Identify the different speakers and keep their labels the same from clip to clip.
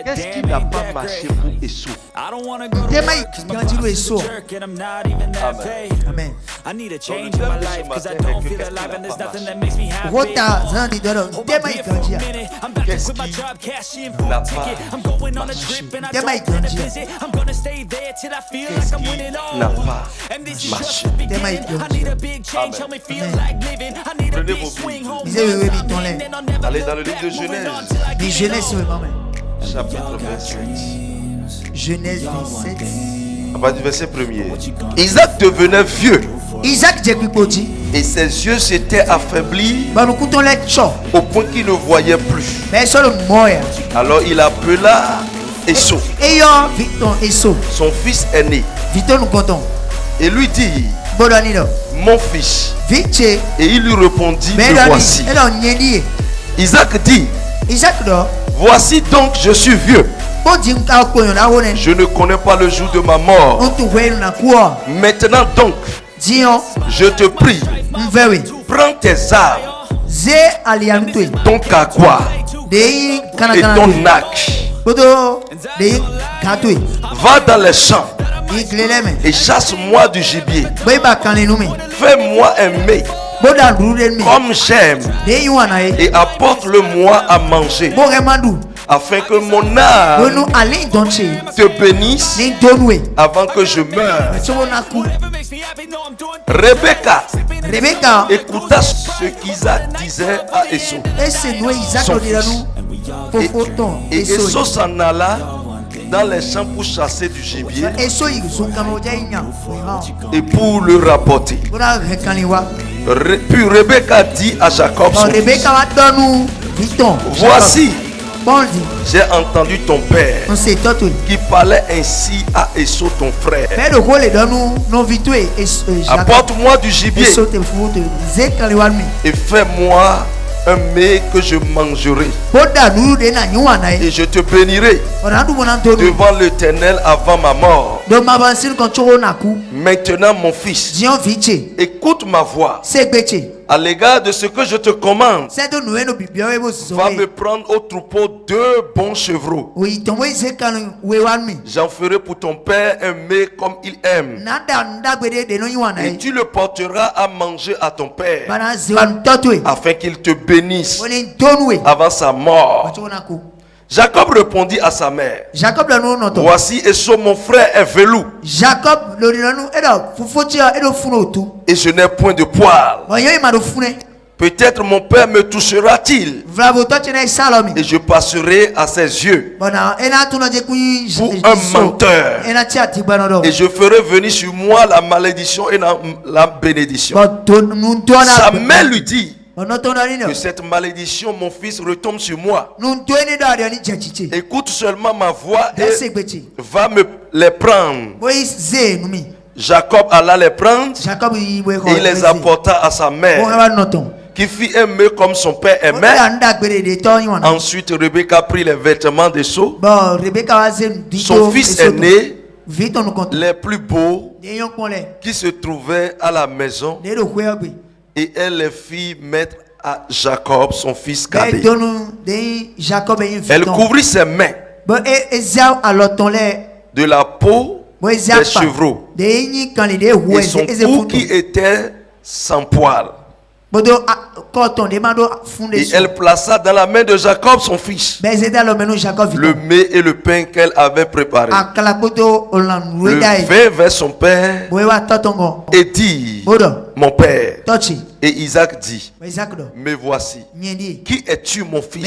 Speaker 1: Qu'est-ce qui n'a pas marché pour Esau?
Speaker 2: Amen.
Speaker 1: Qu'est-ce qui n'a pas marché? N'a pas marché. Prenez vos Bibles. Allez dans le livre de Genèse. Chapitre 27.
Speaker 2: Genèse 27.
Speaker 1: À partir du verset 1er. Isaac devenait vieux. Et ses yeux s'étaient affaiblis au point qu'il ne voyait plus. Alors il appela Esau, son fils aîné, et lui dit: mon fils. Et il lui répondit: me voici. Isaac dit: voici donc je suis vieux. Je ne connais pas le jour de ma mort. Maintenant donc, je te prie, prends tes armes, ton kagwa et ton arc. Va dans les champs et chasse-moi du gibier. Fais-moi un mets comme j'aime et apporte-le-moi à manger, afin que mon âme te bénisse avant que je meure. Rebecca écouta ce qu'Isaac disait à Esau, son fils. Et Esau s'en alla dans les champs pour chasser du gibier et pour le rapporter. Puis Rebecca dit à Jacob, son fils: voici, j'ai entendu ton père qui parlait ainsi à Esau ton frère. Apporte-moi du gibier et fais-moi un mets que je mangerai, et je te bénirai devant l'Éternel avant ma mort. Maintenant mon fils, écoute ma voix à l'égard de ce que je te commande. Va me prendre au troupeau 2 bons chevreaux. J'en ferai pour ton père un mets comme il aime, et tu le porteras à manger à ton père, afin qu'il te bénisse avant sa mort. Jacob répondit à sa mère: voici Esau mon frère est velou, et je n'ai point de poil. Peut-être mon père me touchera-t-il, et je passerai à ses yeux pour un menteur, et je ferai venir sur moi la malédiction et la bénédiction. Sa mère lui dit: que cette malédiction, mon fils, retombe sur moi. Écoute seulement ma voix et va me les prendre. Jacob alla les prendre et il les apporta à sa mère, qui fit un mets comme son père aimait. Ensuite Rebecca prit les vêtements d'Esau, son fils aîné, les plus beaux, qui se trouvaient à la maison, et elle les fit mettre à Jacob, son fils cadet. Elle couvrit ses mains de la peau des chevreaux et son cou qui était sans poil. Et elle plaça dans la main de Jacob, son fils, le mets et le pain qu'elle avait préparé. Le vint vers son père et dit: mon père. Et Isaac dit: me voici. Qui es-tu, mon fils?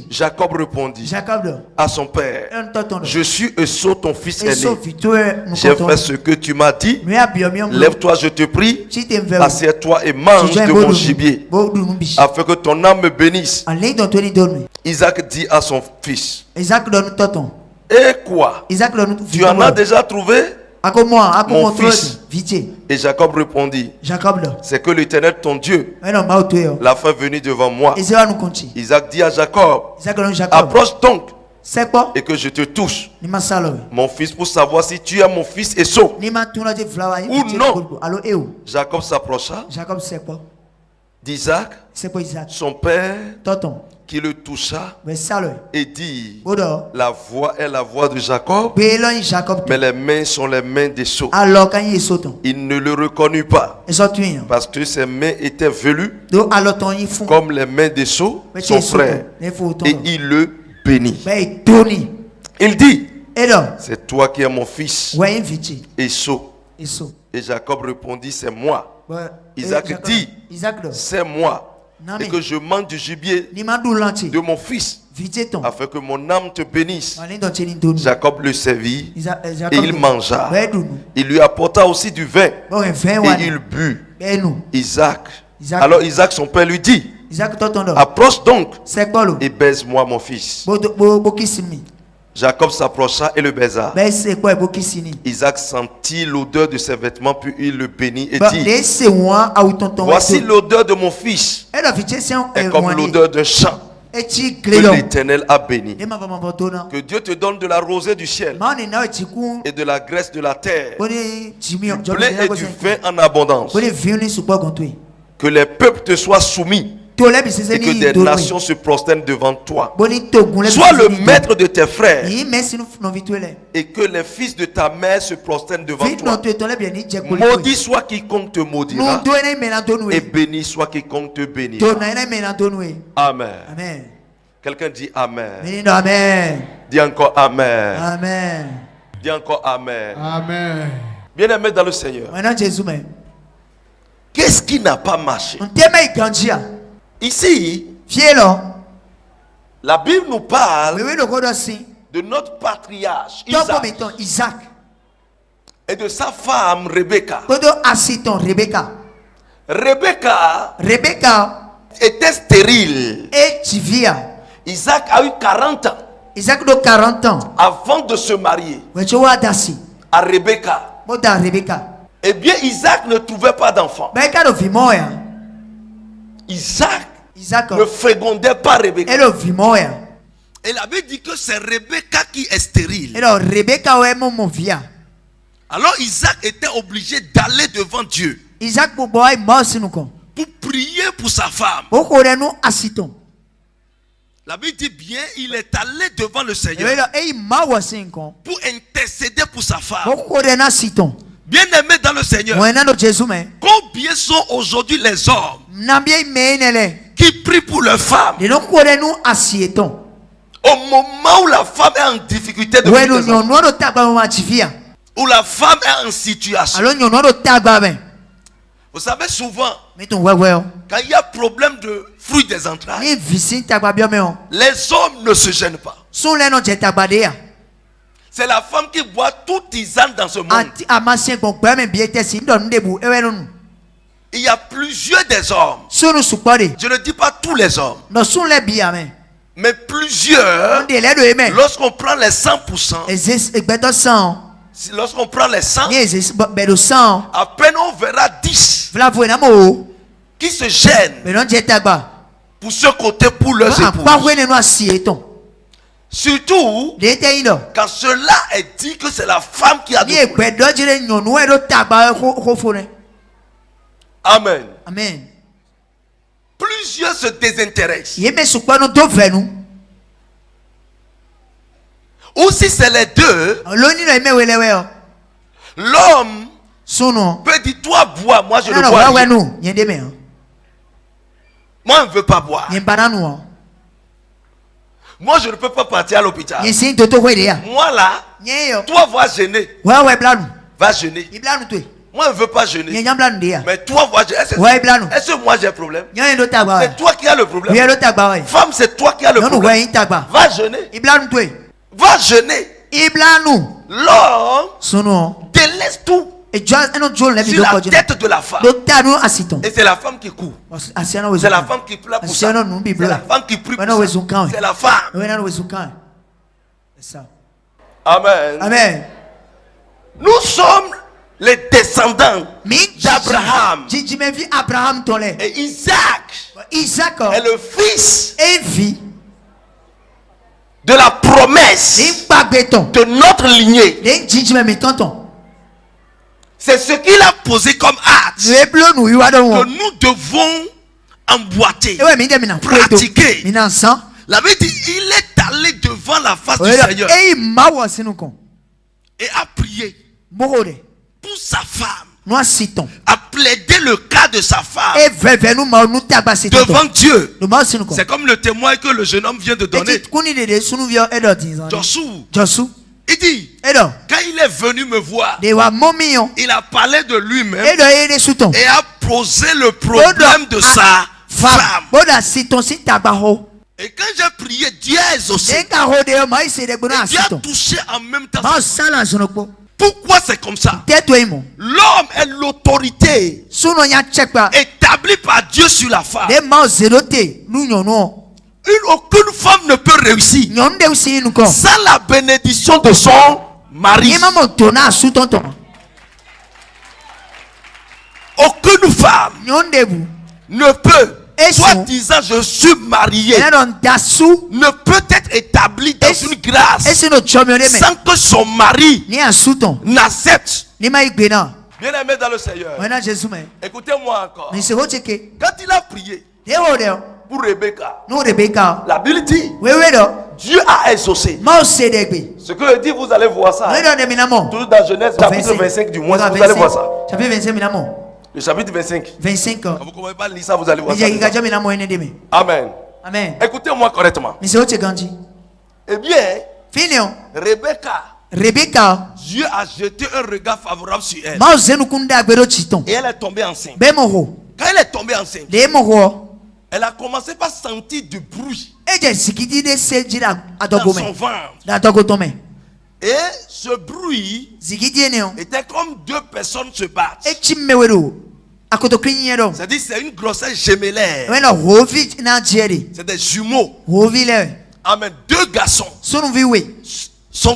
Speaker 1: Jacob répondit à son père: je suis Esau, ton fils aîné. J'ai fait ce que tu m'as dit. Lève-toi, je te prie. Assieds-toi et mange de mon gibier, afin que ton âme me bénisse. Isaac dit à son fils: et quoi? Tu en as déjà trouvé, mon fils? Et Jacob répondit: c'est que l'Éternel ton Dieu l'a fait venir devant moi. Isaac dit à Jacob: approche donc et que je te touche, mon fils, pour savoir si tu es mon fils Esau ou non. Jacob s'approcha d'Isaac, son père, qui le toucha et dit, la voix est la voix de Jacob, mais les mains sont les mains d'Esau. Il ne le reconnut pas parce que ses mains étaient velues comme les mains d'Esau, son frère, et il le bénit. Il dit, c'est toi qui es mon fils, Esau. Et Jacob répondit, c'est moi. Isaac dit, c'est moi, et que je mange du gibier de mon fils, afin que mon âme te bénisse. Jacob le servit, et il mangea. Il lui apporta aussi du vin, et il but. Alors Isaac, son père, lui dit, approche donc, et baise-moi mon fils. Jacob s'approcha et le baisa. Isaac sentit l'odeur de ses vêtements, puis il le bénit et dit, voici l'odeur de mon fils, est comme l'odeur d'un champ que l'Éternel a béni. Que Dieu te donne de la rosée du ciel et de la graisse de la terre, du blé et du vin en abondance. Que les peuples te soient soumis et que des nations se prosternent devant toi. Sois le maître de tes frères et que les fils de ta mère se prosternent devant toi. Maudit soit quiconque te maudira et béni soit quiconque te bénira. Amen. Quelqu'un dit Amen. Dis encore Amen. Dis encore Amen. Bien-aimé dans le Seigneur, qu'est-ce qui n'a pas marché? Ici, la Bible nous parle de notre patriarche Isaac et de sa femme Rebecca. Rebecca était stérile. Isaac a eu 40 ans avant de se marier à Rebecca. Eh bien, Isaac ne trouvait pas d'enfant. Isaac ne fréquentait pas Rebecca. Et la Bible dit que c'est Rebecca qui est stérile. Alors Isaac était obligé d'aller devant Dieu pour prier pour sa femme. La Bible dit bien, il est allé devant le Seigneur pour intercéder pour sa femme. Bien-aimé dans le Seigneur, combien sont aujourd'hui les hommes qui prient pour leur femme au moment où la femme est en difficulté de vie, où la femme est en situation? Vous savez, souvent, quand il y a problème de fruit des entrailles, les hommes ne se gênent pas. C'est la femme qui boit tout tisane dans ce monde. Il y a plusieurs des hommes. Je ne dis pas tous les hommes. Mais plusieurs. Lorsqu'on prend les 100%. Lorsqu'on prend les 100. À peine on verra 10 qui se gênent pour ce côté pour leurs épouses. Surtout quand cela est dit que c'est la femme qui a de Amen. Plusieurs se désintéressent. Ou si c'est les deux, l'homme peut dire, toi bois, moi je ne bois rien. Moi je ne veux pas boire. Moi je ne peux pas partir à l'hôpital. Moi là, toi va jeûner. Va jeûner. Moi je ne veux pas jeûner. Mais toi va jeûner. Est-ce que moi j'ai un problème? C'est toi qui as le problème. Femme, c'est toi qui as le problème. Va jeûner. Va jeûner. L'homme délaisse tout sur la tête de la femme. Et c'est la femme qui court. C'est la femme qui pleure pour ça. C'est la femme qui prie pour ça. C'est la femme. Amen. Nous sommes les descendants d'Abraham. Et Isaac est le fils de la promesse de notre lignée. C'est ce qu'il a posé comme acte que nous devons emboîté, pratiqué. La Bible dit, il est allé devant la face du Seigneur et a prié pour sa femme, a plaidé le cas de sa femme devant Dieu. C'est comme le témoin que le jeune homme vient de donner. Joshua, il dit, quand il est venu me voir, il a parlé de lui-même et a posé le problème de sa femme. Et quand j'ai prié, Dieu a exaucé. Dieu a touché en même temps. Pourquoi c'est comme ça? L'homme est l'autorité établie par Dieu sur la femme. Aucune femme ne peut réussir sans la bénédiction de son mari. Aucune femme ne peut, soit disant je suis marié, ne peut être établie dans une grâce sans que son mari n'accepte. Bien-aimé dans le Seigneur, écoutez-moi encore. Quand il a prié pour Rebecca, la Bible dit Dieu a exaucé. Ce que je dis, vous allez voir ça. Toujours dans Genèse chapitre 25 du moins, vous allez voir ça. Le chapitre 25. Quand vous ne pouvez pas lire ça, vous allez voir ça. Amen.
Speaker 3: Amen.
Speaker 1: Écoutez-moi correctement. Eh bien, Rebecca, Dieu a jeté un regard favorable sur elle. Et elle est tombée enceinte. Quand elle est tombée enceinte, elle a commencé par sentir du bruit dans son ventre. Et ce bruit était comme deux personnes se battent. C'est-à-dire c'est une grossesse gémellaire. C'est des jumeaux. Amen. Deux garçons sont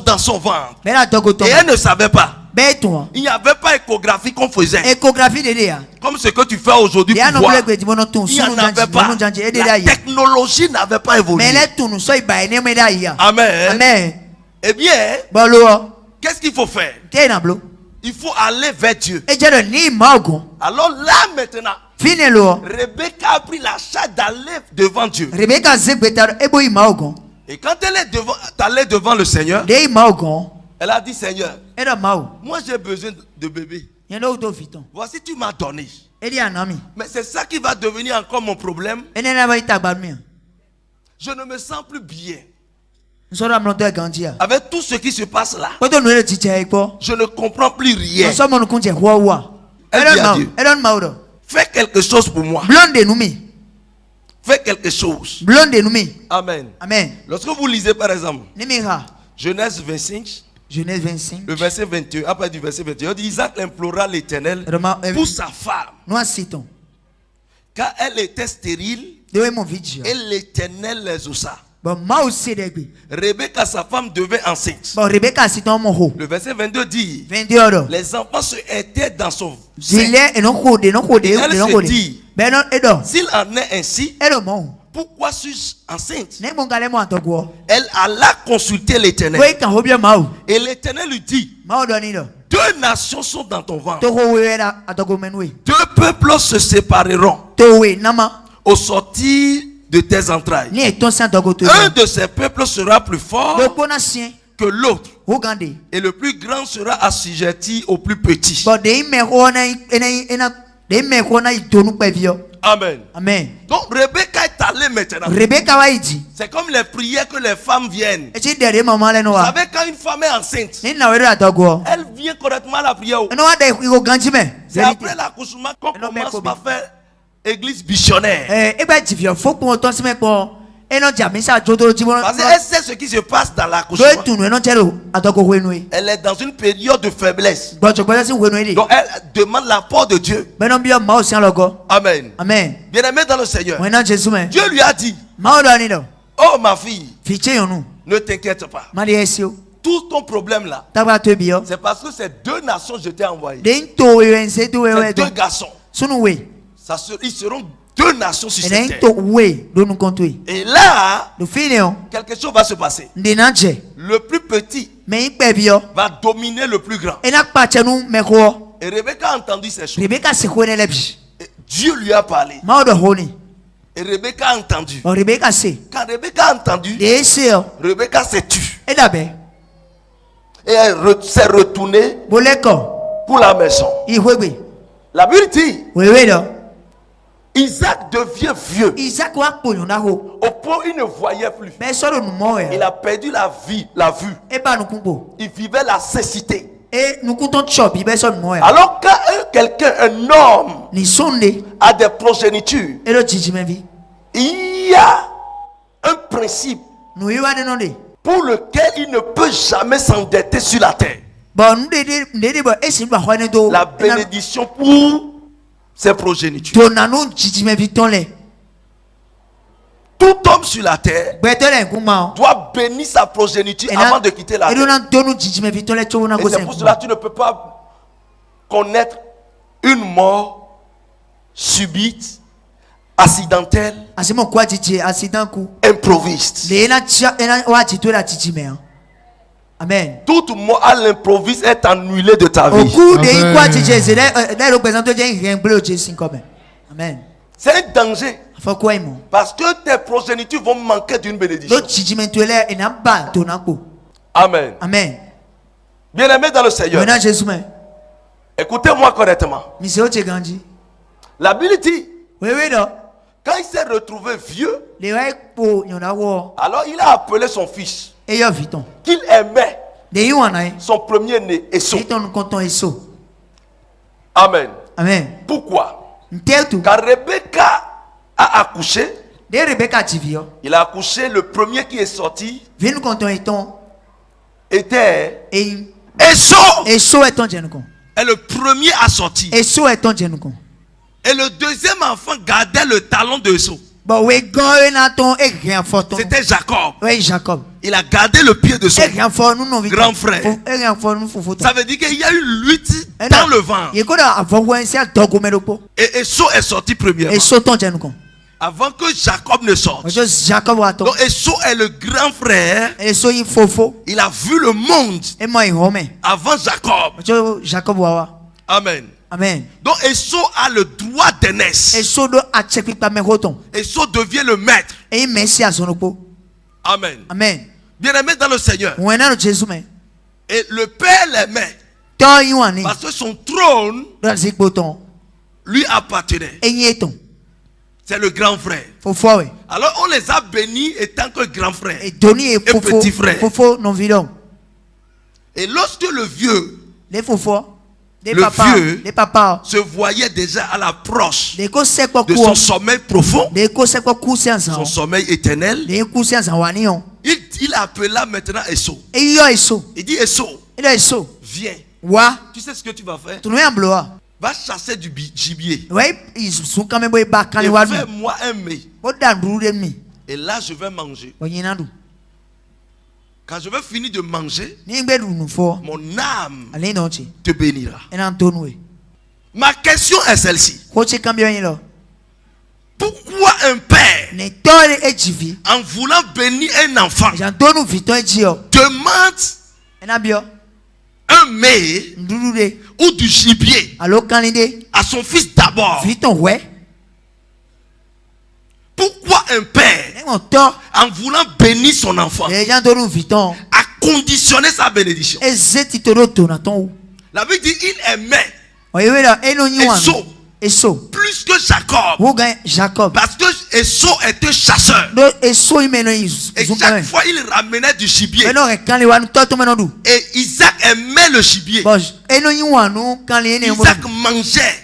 Speaker 1: dans son ventre. Et elle ne savait pas. Il n'y avait pas échographie qu'on faisait. Comme ce que tu fais aujourd'hui pour voir. Il n'y en avait pas. La technologie n'avait pas évolué. Amen. Eh bien, qu'est-ce qu'il faut faire? Il faut aller vers Dieu. Alors là maintenant, Rebecca a pris la charge d'aller devant Dieu. Et quand elle est allée devant le Seigneur, elle a dit, Seigneur, moi j'ai besoin de bébé. Voici, tu m'as donné. Mais c'est ça qui va devenir encore mon problème. Je ne me sens plus bien. Avec tout ce qui se passe là, je ne comprends plus rien. Elle dit à Dieu, fais quelque chose pour moi. Fais quelque chose. Amen. Lorsque vous lisez par exemple Genèse 25, le verset 21, après du verset 21, Isaac implora l'Éternel pour sa femme, car elle était stérile, et l'Éternel les exauça. Rebecca, sa femme, devait enceinte. Le verset 22 dit, les enfants se étaient dans son sein. Et elle se dit, s'il en est ainsi, pourquoi suis-je enceinte? Elle alla consulter l'Éternel. Et l'Éternel lui dit, deux nations sont dans ton ventre. Deux peuples se sépareront au sortir de tes entrailles. Un de ces peuples sera plus fort que l'autre, et le plus grand sera assujetti au plus petit. Amen. Donc Rebecca est allée maintenant. C'est comme les prières que les femmes viennent. Vous savez, quand une femme est enceinte, elle vient correctement à la prière. C'est après l'accouchement qu'on commence par faire église missionnaire. Parce qu'elle sait ce qui se passe dans l'accouchement. Elle est dans une période de faiblesse. Donc elle demande l'apport de Dieu. Amen. Bien-aimé dans le Seigneur, Dieu lui a dit, oh ma fille, ne t'inquiète pas. Tout ton problème là, c'est parce que c'est deux nations que je t'ai envoyées. C'est deux garçons. Ils seront deux nations sur cette terre. Et là, quelque chose va se passer. Le plus petit va dominer le plus grand. Et Rebecca a entendu ces choses. Et Dieu lui a parlé. Et Rebecca a entendu.
Speaker 2: Quand
Speaker 1: Rebecca a entendu, Rebecca s'est tue. Et elle s'est retournée pour la maison. La Bible dit, Isaac devient vieux. Au point où il ne voyait plus. Il a perdu la vue. Il vivait la cécité. Alors quand quelqu'un, un homme, a des progénitures, il y a un principe pour lequel il ne peut jamais s'endetter sur la terre. La bénédiction pour ses progénitures. Tout homme sur la terre doit bénir sa progéniture avant de quitter la terre. Et c'est pour cela que tu ne peux pas connaître une mort subite, accidentelle, improviste.
Speaker 2: Amen.
Speaker 1: Toute mort à l'improviste est annulée de ta vie.
Speaker 2: Amen.
Speaker 1: C'est un danger. Parce que tes progénitures vont manquer d'une bénédiction. Amen.
Speaker 2: Amen.
Speaker 1: Bien-aimés dans le Seigneur, écoutez-moi correctement. La Bible dit, quand il s'est retrouvé vieux, alors il a appelé son fils qu'il aimait, son premier-né, Esau. Amen.
Speaker 2: Amen.
Speaker 1: Pourquoi? Car Rebecca a accouché. Il a accouché, le premier qui est sorti était Esau. Et le premier à sortir. Et le deuxième enfant gardait le talon de Esau. C'était Jacob. Il a gardé le pied de son grand frère. Ça veut dire qu'il y a eu lutte dans le ventre. Et Esau est sorti premièrement. Avant que Jacob ne sorte. Donc Esau est le grand frère. Il a vu le monde avant Jacob. Amen.
Speaker 2: Amen.
Speaker 1: Donc Esau a le droit d'aînesse. Esau devient le maître. Amen.
Speaker 2: Amen.
Speaker 1: Bien-aimé dans le Seigneur. Et le père l'aimait. Parce que son trône lui appartenait. C'est le grand frère. Alors on les a bénis étant que grand frère et petit frère. Et lorsque le vieux se voyait déjà à l'approche de son sommeil profond, son sommeil éternel, il appela maintenant Esau. Il dit Esau, viens. Tu sais ce que tu vas faire? Va chasser du gibier. Et fais-moi un mets. Et là je vais manger. Quand je vais finir de manger, mon âme te bénira. Ma question est celle-ci. Pourquoi un père, en voulant bénir un enfant, demande un mets ou du gibier à son fils d'abord? Pourquoi un père, en voulant bénir son enfant, a conditionné sa bénédiction? La Bible dit il aimait Esau plus que Jacob. Parce que Esau était chasseur. Et chaque fois il ramenait du gibier. Et Isaac aimait le gibier. Isaac mangeait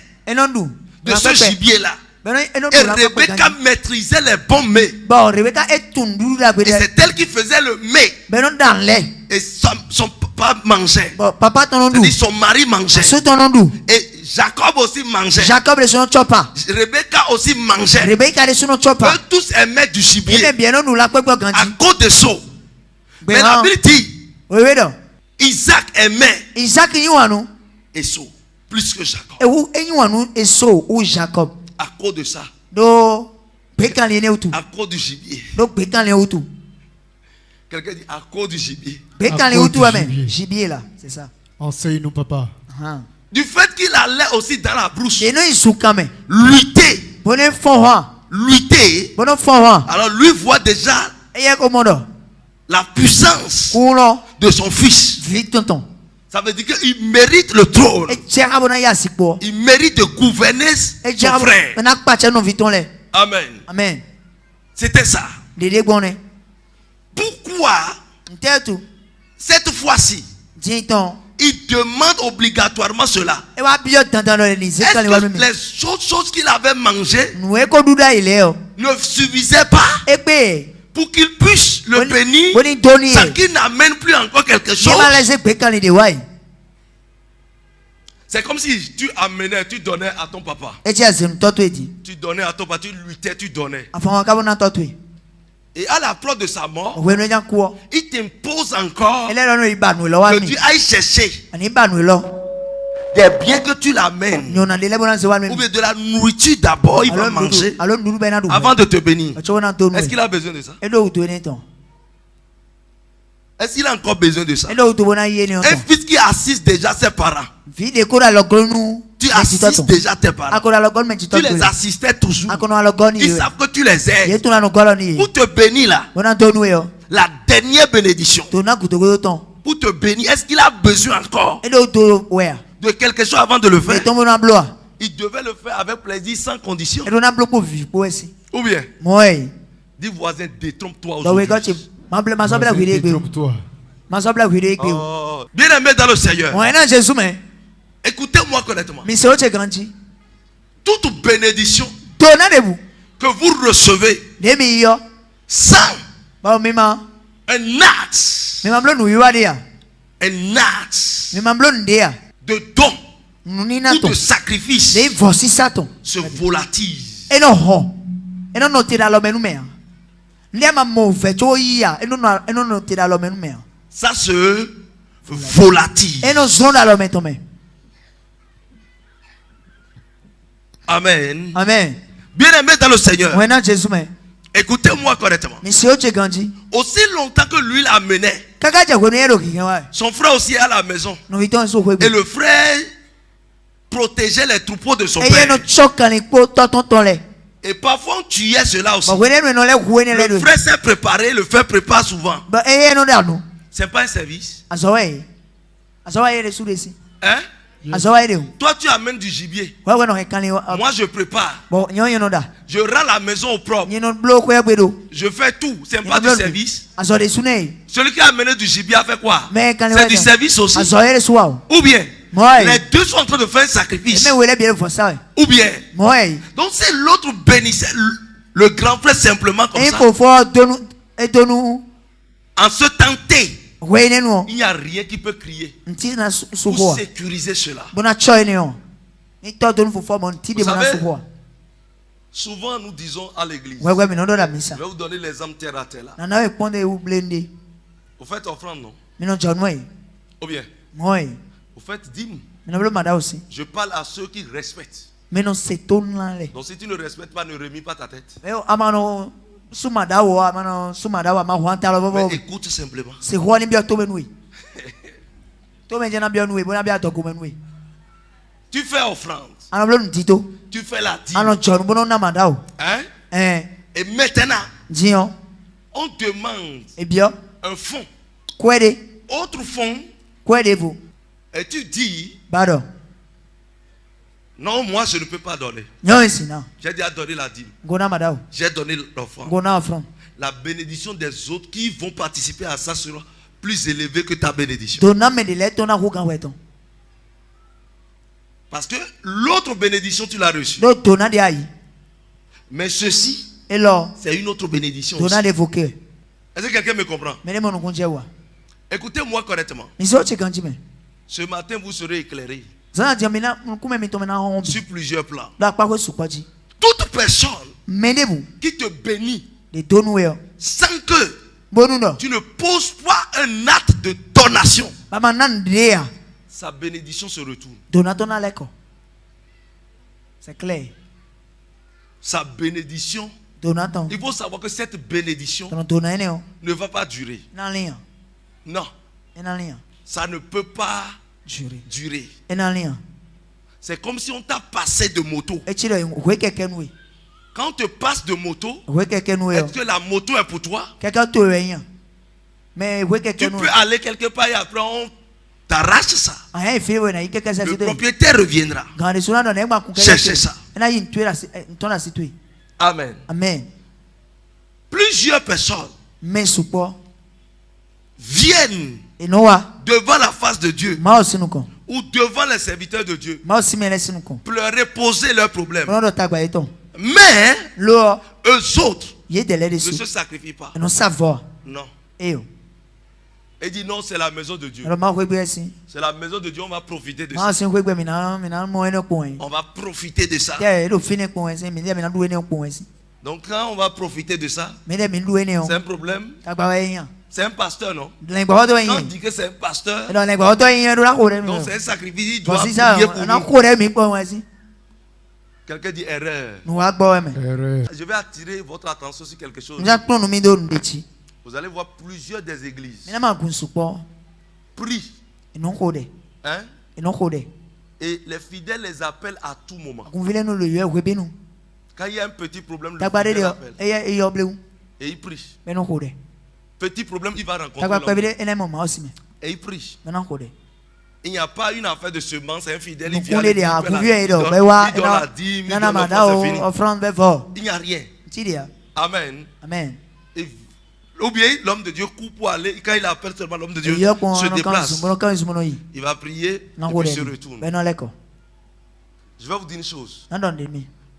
Speaker 1: de ce gibier là. Et Rebecca maîtrisait les bons mets. Et c'est elle qui faisait le mets. Et son papa mangeait. C'est-à-dire son mari mangeait. Et Jacob aussi mangeait. Rebecca aussi mangeait. Eux tous aimaient du gibier à cause de Esau. Mais la Bible dit Isaac aimait Esau plus que Jacob. À cause de ça. À cause du gibier. Quelqu'un dit à cause du gibier.
Speaker 2: Gibier là, c'est ça.
Speaker 3: Enseigne-nous, papa.
Speaker 1: Du fait qu'il allait aussi dans la brousse lutter lutter, alors lui voit déjà la puissance de son fils. Ça veut dire qu'il mérite le trône. Il mérite de gouverner son frère. Amen.
Speaker 2: Amen.
Speaker 1: C'était ça. Pourquoi cette fois-ci il demande obligatoirement cela? Est-ce que les choses qu'il avait mangées ne suffisaient pas pour qu'il puisse le bénir sans qu'il n'amène plus encore quelque chose? C'est comme si tu amenais, tu donnais à ton papa. Tu donnais à ton papa, tu luttais, tu donnais. Et à l'approche de sa mort, il t'impose encore que tu ailles chercher des biens que tu l'amènes. Ou bien de la nourriture d'abord, il va manger avant de te bénir. Est-ce qu'il a besoin de ça? Est-ce qu'il a encore besoin de ça? Un fils qui assiste déjà ses parents. Tu assistes déjà tes parents. Tu les assistais toujours. Ils savent que tu les aides. Pour te bénir là, la dernière bénédiction. Pour te bénir, est-ce qu'il a besoin encore de quelque chose avant de le faire? Il devait le faire avec plaisir, sans condition. Ou bien, dis voisin, détrompe-toi aujourd'hui.
Speaker 3: Détrompe-toi.
Speaker 1: Bien aimé dans le Seigneur, écoutez-moi correctement. Toute bénédiction que vous recevez sans un acte de don ou de sacrifice se volatise. Ça se volatile. Amen.
Speaker 2: Amen.
Speaker 1: Bien aimé dans le Seigneur, écoutez-moi correctement. Aussi longtemps que lui l'amenait, son frère aussi est à la maison. Et le frère protégeait les troupeaux de son père. Et parfois on tuait cela aussi. Le frère s'est préparé, le frère prépare souvent. C'est pas un service. Hein? Toi tu amènes du gibier. Moi je prépare. Je rends la maison au propre. Je fais tout. C'est pas du service. Celui qui a amené du gibier a fait quoi? C'est du service aussi. Ou bien les deux sont en train de faire un sacrifice. Ou bien donc c'est l'autre bénissait le grand frère simplement comme ça. En ce temps T, il n'y a rien qui peut crier pour sécuriser cela. Vous savez, souvent nous disons à l'église, je vais vous donner l'exemple terre à terre là. Vous faites offrande, non? Ou bien vous faites dîme. Je parle à ceux qui respectent. Donc si tu ne respectes pas, ne remis pas ta tête. Mais écoute simplement. Tu fais offrande. Tu fais la dîme. Hein? Et maintenant, on demande un fonds. Autre fonds. Et tu dis, non, moi je ne peux pas donner. J'ai déjà donné la dîme. J'ai donné l'offrande. La bénédiction des autres qui vont participer à ça sera plus élevée que ta bénédiction. Parce que l'autre bénédiction tu l'as reçue. Mais ceci, c'est une autre bénédiction aussi. Est-ce que quelqu'un me comprend? Écoutez-moi correctement. Ce matin vous serez éclairés sur plusieurs plans. Toute personne qui te bénit sans que tu ne poses pas un acte de donation, sa bénédiction se retourne.
Speaker 2: C'est clair.
Speaker 1: Sa bénédiction, il faut savoir que cette bénédiction ne va pas durer. Non. Ça ne peut pas durer. C'est comme si on t'a passé de moto. Quand on te passe de moto, est-ce que la moto est pour toi? Tu peux aller quelque part et après on t'arrache ça. Le propriétaire reviendra chercher ça. Amen.
Speaker 2: Amen.
Speaker 1: Plusieurs personnes viennent devant la face de Dieu ou devant les serviteurs de Dieu pleurer, poser leurs problèmes. Mais eux autres ne se sacrifient pas. Non. Et dit non, c'est la maison de Dieu. C'est la maison de Dieu, on va profiter de ça. On va profiter de ça. Donc quand on va profiter de ça, c'est un problème. C'est un pasteur, non? Quand on dit que c'est un pasteur, donc c'est un sacrifice, il doit prier pour nous. Quelqu'un dit erreur. Je vais attirer votre attention sur quelque chose. Vous allez voir plusieurs des églises prient. Hein? Et les fidèles les appellent à tout moment. Quand il y a un petit problème, le fidèle appelle. Et il prie. Petit problème, il va rencontrer l'homme. Et il prie. Il n'y a pas une affaire de semence, c'est un fidèle, il vient, il donne la dîme, il donne l'offrande, c'est fini. Il n'y a rien. Amen.
Speaker 2: Amen.
Speaker 1: Ou bien l'homme de Dieu coupe pour aller, quand il appelle seulement l'homme de Dieu se déplace. Il va prier et puis se retourne. Je vais vous dire une chose.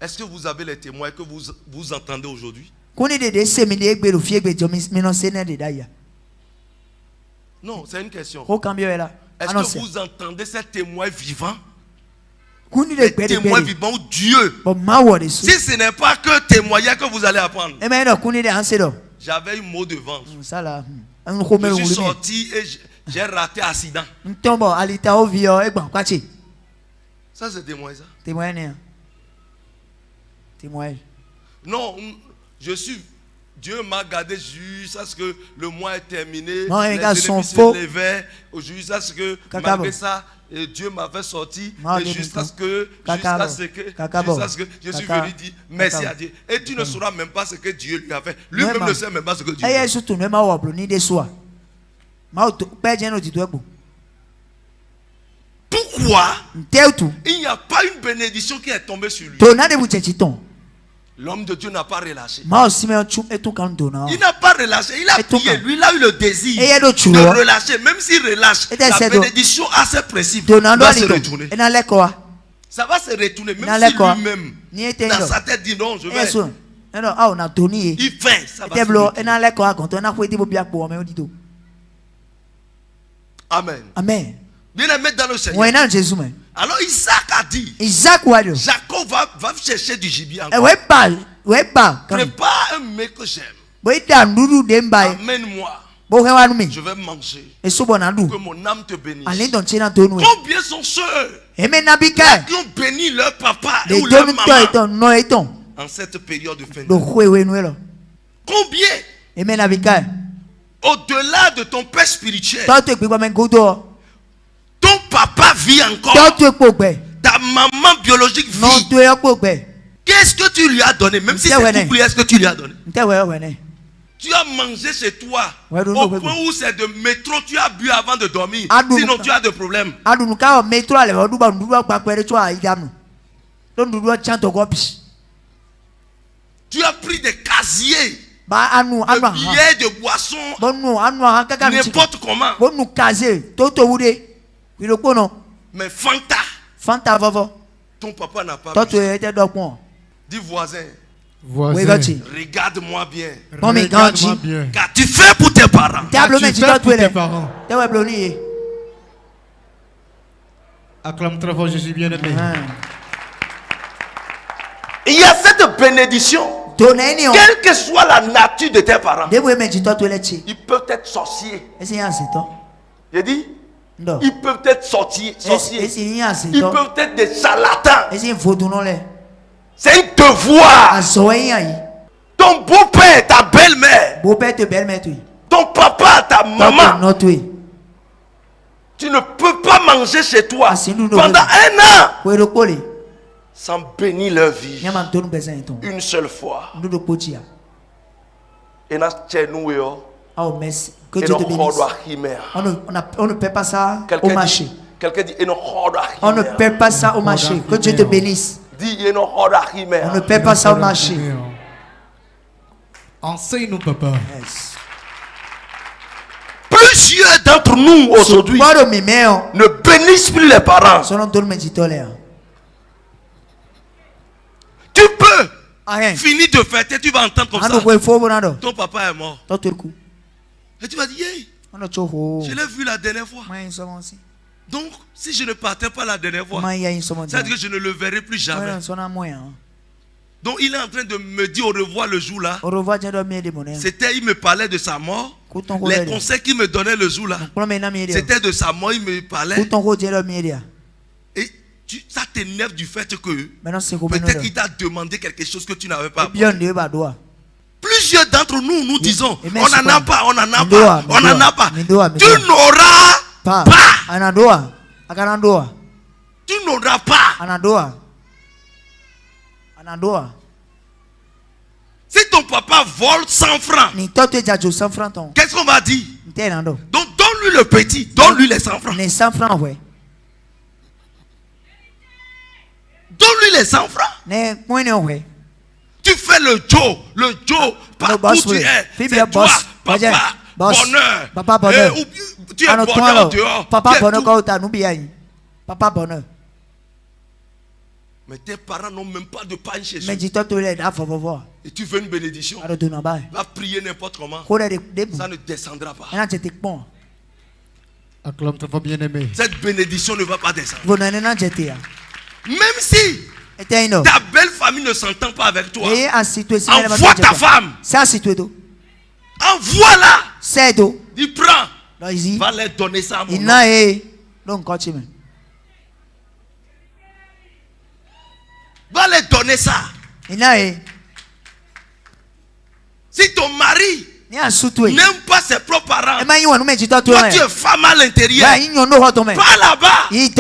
Speaker 1: Est-ce que vous avez les témoins que vous entendez aujourd'hui? Non, c'est une question. Est-ce que vous entendez ces témoins vivants? Les témoins vivants ou Dieu? Si ce n'est pas que témoigner que vous allez apprendre. J'avais un mot de vente. Je suis sorti et j'ai raté accident. Ça c'est témoin ça?
Speaker 2: Témoin.
Speaker 1: Non, Dieu m'a gardé jusqu'à ce que le mois est terminé.
Speaker 2: Les
Speaker 1: ennemis se levaient jusqu'à ce que malgré ça, Dieu m'avait sorti. Jusqu'à ce que je suis venu dire merci à Dieu. Et tu ne sauras même pas ce que Dieu lui a fait. Lui-même ne sait même pas ce que Dieu lui a fait. Pourquoi il n'y a pas une bénédiction qui est tombée sur lui? L'homme de Dieu n'a pas relâché. Il n'a pas relâché. Il a prié. Lui, il a eu le désir de relâcher. Même s'il relâche, la bénédiction a ses principes. Va se retourner. Ça va se retourner. Même si lui-même, dans sa tête, dit non, je vais. Il fait. Ça va se retourner. Amen.
Speaker 2: Amen.
Speaker 1: Bien-aimé dans le Seigneur. Alors Isaac a dit, Jacob va chercher du gibier encore. Prépare un mec que j'aime. Amène-moi. Je vais manger. Que mon âme te bénisse. Combien sont ceux qui ont béni leur papa ou leur maman en cette période de fin de vie? Combien? Au-delà de ton père spirituel, ton papa vit encore. Ta maman biologique vit. Qu'est-ce que tu lui as donné? Même si c'est tout, est-ce que tu lui as donné? Tu as mangé chez toi au point où c'est de métro, tu as bu avant de dormir. Sinon tu as des problèmes. Tu as pris des casiers de billets, de boissons, n'importe comment. Mais Fanta, ton papa n'a pas bu. Dis voisin. Regarde-moi bien. Qu'as-tu fait pour tes parents?
Speaker 3: Acclame très fort Jésus bien-aimé.
Speaker 1: Il y a cette bénédiction. Quelle que soit la nature de tes parents, ils peuvent être sorciers. J'ai dit, ils peuvent être sorciers. Ils peuvent être des charlatans. C'est un devoir. Ton beau-père, ta belle-mère, ton papa, ta maman, tu ne peux pas manger chez toi pendant un an sans bénir leur vie une seule fois. Et
Speaker 2: oh merci. Que Dieu te bénisse. On ne paie pas ça au marché.
Speaker 1: Quelqu'un dit
Speaker 2: on ne paie pas ça au marché. Que Dieu te bénisse. On ne paie pas ça au marché.
Speaker 3: Enseigne-nous, papa.
Speaker 2: Yes.
Speaker 1: Plusieurs d'entre nous aujourd'hui ne bénissent plus les parents. Tu peux finir de fêter, tu vas entendre comme ça. Ton papa est mort. Et tu vas dire, je l'ai vu la dernière fois. Donc, si je ne partais pas la dernière fois, ça veut dire que je ne le verrai plus jamais. Donc, il est en train de me dire au revoir le jour là. C'était, il me parlait de sa mort. Les conseils qu'il me donnait le jour là, c'était de sa mort, il me parlait. Et ça t'énerve du fait que peut-être qu'il t'a demandé quelque chose que tu n'avais pas. Plusieurs d'entre nous, nous disons, on n'en a pas, on n'en a pas, on n'en a pas. Tu n'auras pas. Tu n'auras pas. Si ton papa vole 100 francs, qu'est-ce qu'on va dire? Donc donne-lui le petit, donne-lui les 100 francs.
Speaker 2: Les 100 francs, ouais.
Speaker 1: Donne-lui les 100 francs. Tu fais le Joe, partout tu es. C'est toi, papa, bonheur.
Speaker 2: Papa bonheur.
Speaker 1: Tu es bonheur dehors.
Speaker 2: Papa bonheur, papa bonheur.
Speaker 1: Mais tes parents n'ont même pas de pain chez eux. Et tu veux une bénédiction. Va prier n'importe comment. Ça ne descendra pas.
Speaker 3: Acclame ta bien-aimée.
Speaker 1: Cette bénédiction ne va pas descendre. Même si ta belle famille ne s'entend pas avec toi, envoie ta femme. Envoie-la. Dis prends. Va leur donner ça à mon nom. Va les donner ça. Si ton mari n'aime pas ses propres parents, toi tu es femme à l'intérieur, pas là-bas. Dis,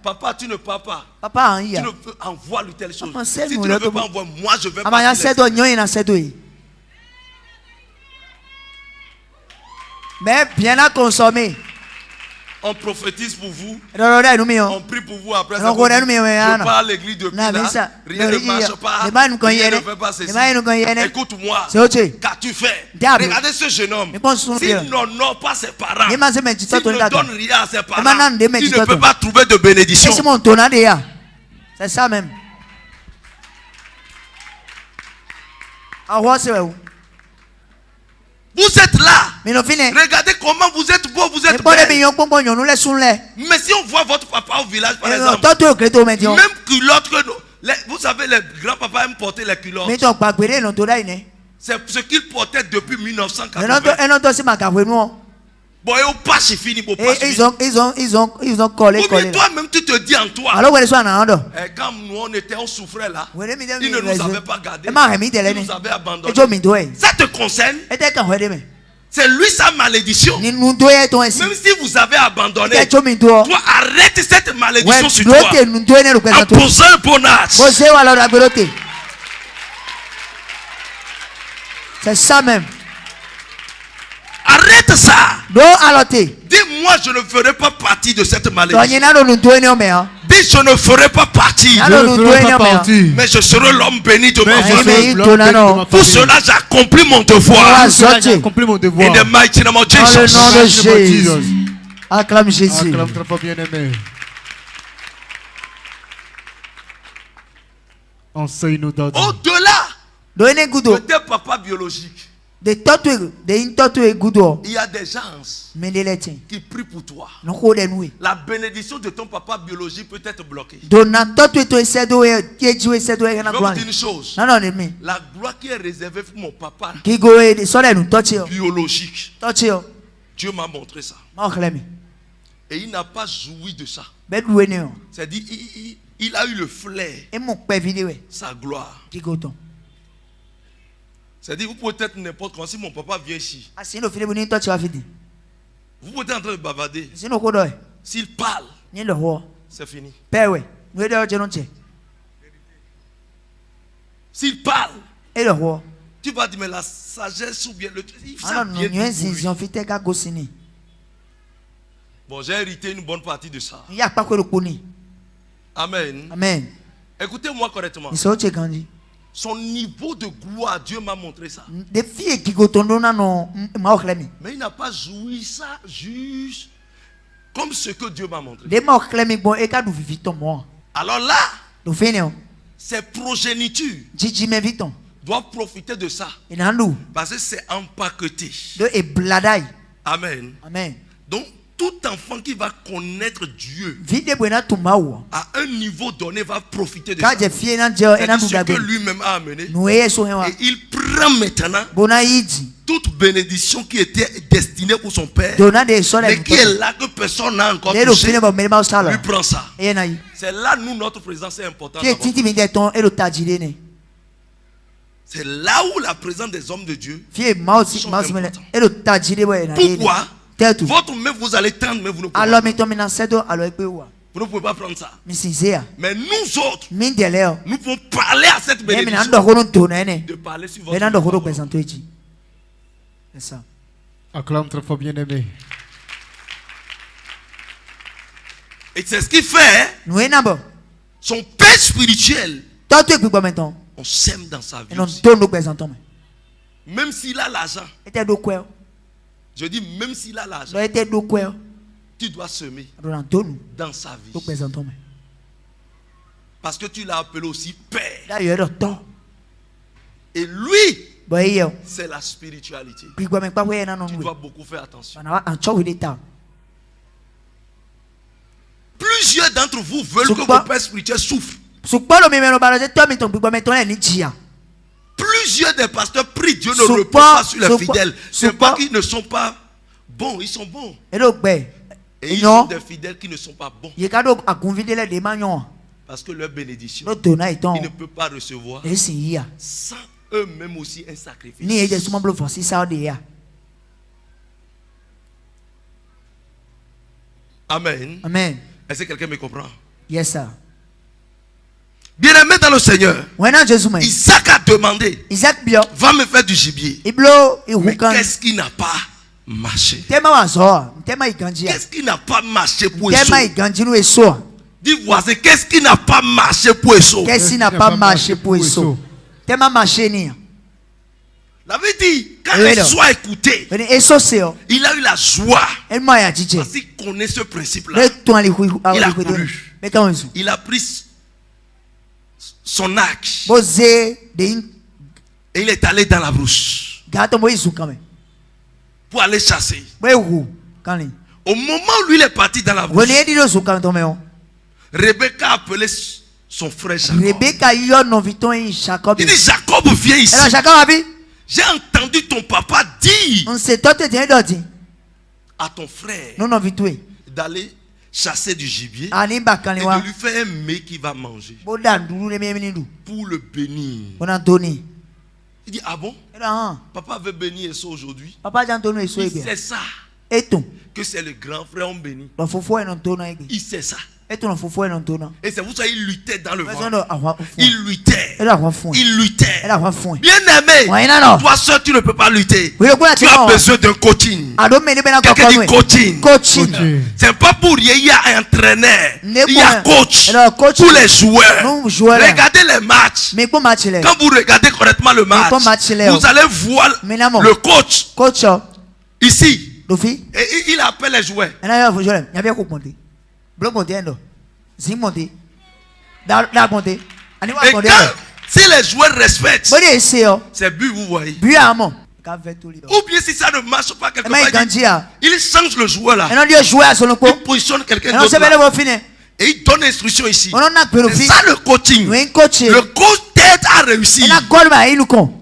Speaker 1: papa tu ne pars pas. Tu ne peux envoyer telle chose. Si tu ne veux pas envoyer, moi je vais pas.
Speaker 2: Mais bien à consommer.
Speaker 1: On prophétise pour vous. On prie pour vous après ça. Je pars à l'église depuis là. Rien ne marche pas. Rien ne fait pas ceci. Écoute-moi. Qu'as-tu fait? Regardez ce jeune homme. S'il n'honore pas ses parents, s'il ne donne rien à ses parents, il ne peut pas trouver de bénédiction.
Speaker 2: C'est ça même.
Speaker 1: Vous êtes là. Regardez comment vous êtes beau, vous êtes belle. Mais si on voit votre papa au village, par exemple, même culotte que nous, vous savez, les grands-papas aiment porter les culottes. C'est ce qu'ils portaient depuis 1980. Bon, et au pas c'est fini,
Speaker 2: ils ont collé.
Speaker 1: Toi-même, tu te dis en toi. Et quand nous on souffrait là, ils ne nous avaient pas gardés. Ils nous avaient abandonnés. Ça te concerne? C'est lui sa malédiction. Même si vous avez abandonné, toi arrête cette malédiction sur toi en posant un bon acte.
Speaker 2: C'est ça même.
Speaker 1: Arrête ça. Dis-moi, je ne ferai pas partie de cette malédiction. Dis, je ne ferai pas partie. Mais je serai l'homme béni de ma famille. Pour cela, j'accomplis mon devoir. In the mighty name of Jesus.
Speaker 2: Acclame Jésus.
Speaker 3: Acclame ta bien-aimée. Enseigne-nous d'ordre.
Speaker 1: Au-delà de tes papas biologiques, il y a des gens qui prient pour toi. La bénédiction de ton papa biologique peut être bloquée. Je vais vous dire une chose. La gloire qui est réservée pour mon papa biologique, Dieu m'a montré ça. Et il n'a pas joui de ça. C'est-à-dire, il a eu le flair, sa gloire. C'est-à-dire, vous pouvez être n'importe comment. Si mon papa vient ici, vous pouvez être en train de bavarder. S'il parle, c'est fini. S'il parle,
Speaker 2: et le roi,
Speaker 1: tu vas dire mais la sagesse ou bien le bon, j'ai hérité une bonne partie de ça. Amen.
Speaker 2: Amen.
Speaker 1: Écoutez-moi correctement. Son niveau de gloire, Dieu m'a montré ça. Mais il n'a pas joui ça juste comme ce que Dieu m'a montré. Alors là, ses progénitures doivent profiter de ça. Parce que c'est empaqueté. Amen.
Speaker 2: Amen.
Speaker 1: Donc, tout enfant qui va connaître Dieu à un niveau donné va profiter de ça. C'est ce que lui-même a amené. Et il prend maintenant toute bénédiction qui était destinée pour son père, mais qui est là que personne n'a encore touché. Lui prend ça. C'est là nous notre présence est importante. C'est là où la présence des hommes de Dieu sont importants. Pourquoi? Votre main, vous allez tendre, mais vous ne pouvez pas. Vous ne pouvez pas prendre ça. Mais nous autres, nous pouvons parler à cette bénédiction. De parler sur votre vie.
Speaker 2: C'est ça.
Speaker 3: Acclame très fort, bien-aimé.
Speaker 1: Et c'est ce qui fait son père spirituel. On sème dans sa vie aussi. Même s'il a l'argent. Je dis même s'il a l'argent, tu dois semer dans sa vie. Parce que tu l'as appelé aussi père. Et lui, c'est la spiritualité. Tu dois beaucoup faire attention. Plusieurs d'entre vous veulent que vos pères spirituels souffrent. Plusieurs des pasteurs prient Dieu ne repose pas sur les fidèles. C'est pas qu'ils ne sont pas bons, ils sont bons. Et ils sont des fidèles qui ne sont pas bons. Parce que leur bénédiction, ils ne peuvent pas recevoir sans eux-mêmes aussi un sacrifice. Amen.
Speaker 2: Amen.
Speaker 1: Est-ce que quelqu'un me comprend?
Speaker 2: Yes, sir.
Speaker 1: Bien-aimé dans le Seigneur, Isaac a demandé, va me faire du gibier. Mais qu'est-ce qui n'a pas marché? Qu'est-ce qui n'a pas marché pour Esau? Dis voisin, qu'est-ce qui n'a pas marché pour Esau?
Speaker 2: Qu'est-ce qui n'a pas marché pour Esau?
Speaker 1: La vie dit, quand Esau a écouté, il a eu la joie. Parce qu'il connaît ce principe-là. Il a couru. Il a pris son arc. Et il est allé dans la brousse pour aller chasser. Au moment où lui est parti dans la brousse, Rebecca a appelé son frère Jacob. Il dit, Jacob, viens ici. J'ai entendu ton papa dire à ton frère d'aller chasser du gibier et de lui faire un mets qui va manger pour le bénir. Il dit, ah bon? Papa veut bénir Esau aujourd'hui. Il sait ça que c'est le grand frère on bénit. Il sait ça. Et c'est pour ça qu'il luttait dans le vent. Il luttait. Il luttait. Bien aimé, toi seul tu ne peux pas lutter. Tu as besoin d'un coaching. Quelqu'un dit coaching. C'est pas pour rien, il y a un entraîneur. Il y a coach pour les joueurs. Regardez les matchs. Quand vous regardez correctement le match, vous allez voir le coach ici. Et il appelle les joueurs. Et quand, si les joueurs respectent, c'est but, vous voyez. Ou bien si ça ne marche pas quelque part, il change le joueur là. Il positionne quelqu'un d'autre là. Et il donne l'instruction ici. C'est ça le coaching. Le coach t'aide à réussir.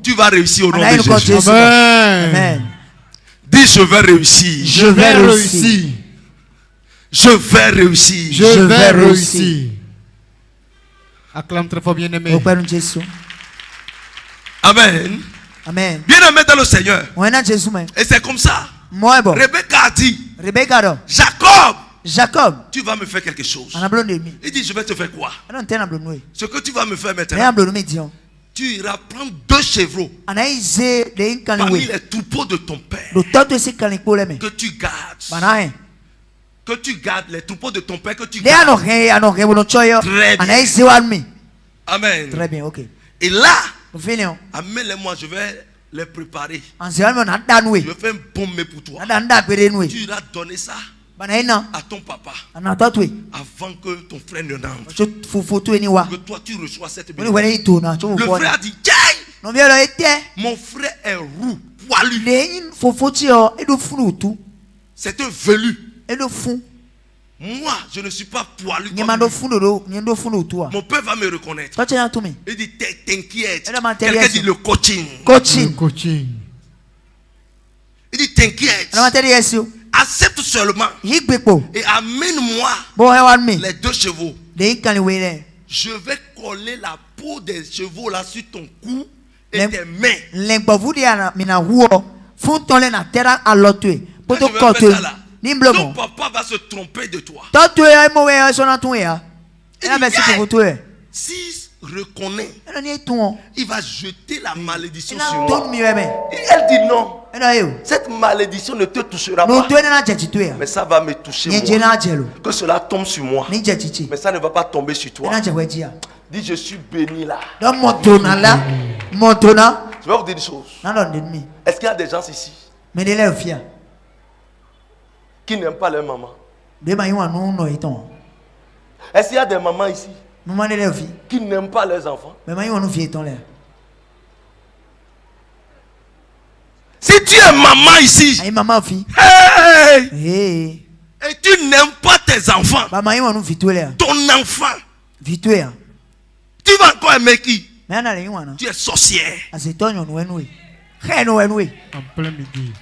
Speaker 1: Tu vas réussir au nom de Jésus.
Speaker 2: Amen.
Speaker 1: Dis je vais réussir.
Speaker 3: Je vais réussir.
Speaker 1: Je vais réussir.
Speaker 3: Je vais réussir. Acclame très fort, bien-aimé.
Speaker 1: Amen.
Speaker 2: Amen.
Speaker 1: Bien-aimé dans le Seigneur. Et c'est comme ça. Rebecca a dit, Jacob,
Speaker 2: Jacob,
Speaker 1: tu vas me faire quelque chose. Il dit, je vais te faire quoi? Ce que tu vas me faire maintenant, tu iras prendre 2 chevreaux parmi les troupeaux de ton père que tu gardes. Que tu gardes les troupeaux de ton père que tu gardes. Très bien. Amen.
Speaker 2: Très bien, ok.
Speaker 1: Et là, amène-les-moi, je vais les préparer. Je vais faire un bon mets pour toi. Tu iras donner ça à ton papa avant que ton frère ne rentre. Que toi tu reçois cette bénédiction. Le frère a dit, mon frère est roux, poilu. C'est un velu. Moi, je ne suis pas poilu. Mon père va me reconnaître. Il dit, t'inquiète. Quelqu'un dit le coaching. Il dit, t'inquiète. Accepte seulement et amène-moi les 2 chevaux. Je vais coller la peau des chevaux là sur ton cou et tes mains. Ton papa va se tromper de toi. S'il reconnaît, il va jeter la malédiction sur moi. Elle dit non. Cette malédiction ne te touchera pas. Mais ça va me toucher moi. Que cela tombe sur moi. Mais ça ne va pas tomber sur toi. Dis, je suis béni là. Je vais vous dire une chose. Est-ce qu'il y a des gens ici qui n'aiment pas leur maman? Est-ce qu'il y a des mamans ici qui n'aiment pas leurs enfants? Si tu es maman ici, hey, et tu n'aimes pas tes enfants, ton enfant, tu vas encore aimer qui? Tu es sorcière.
Speaker 3: En plein midi.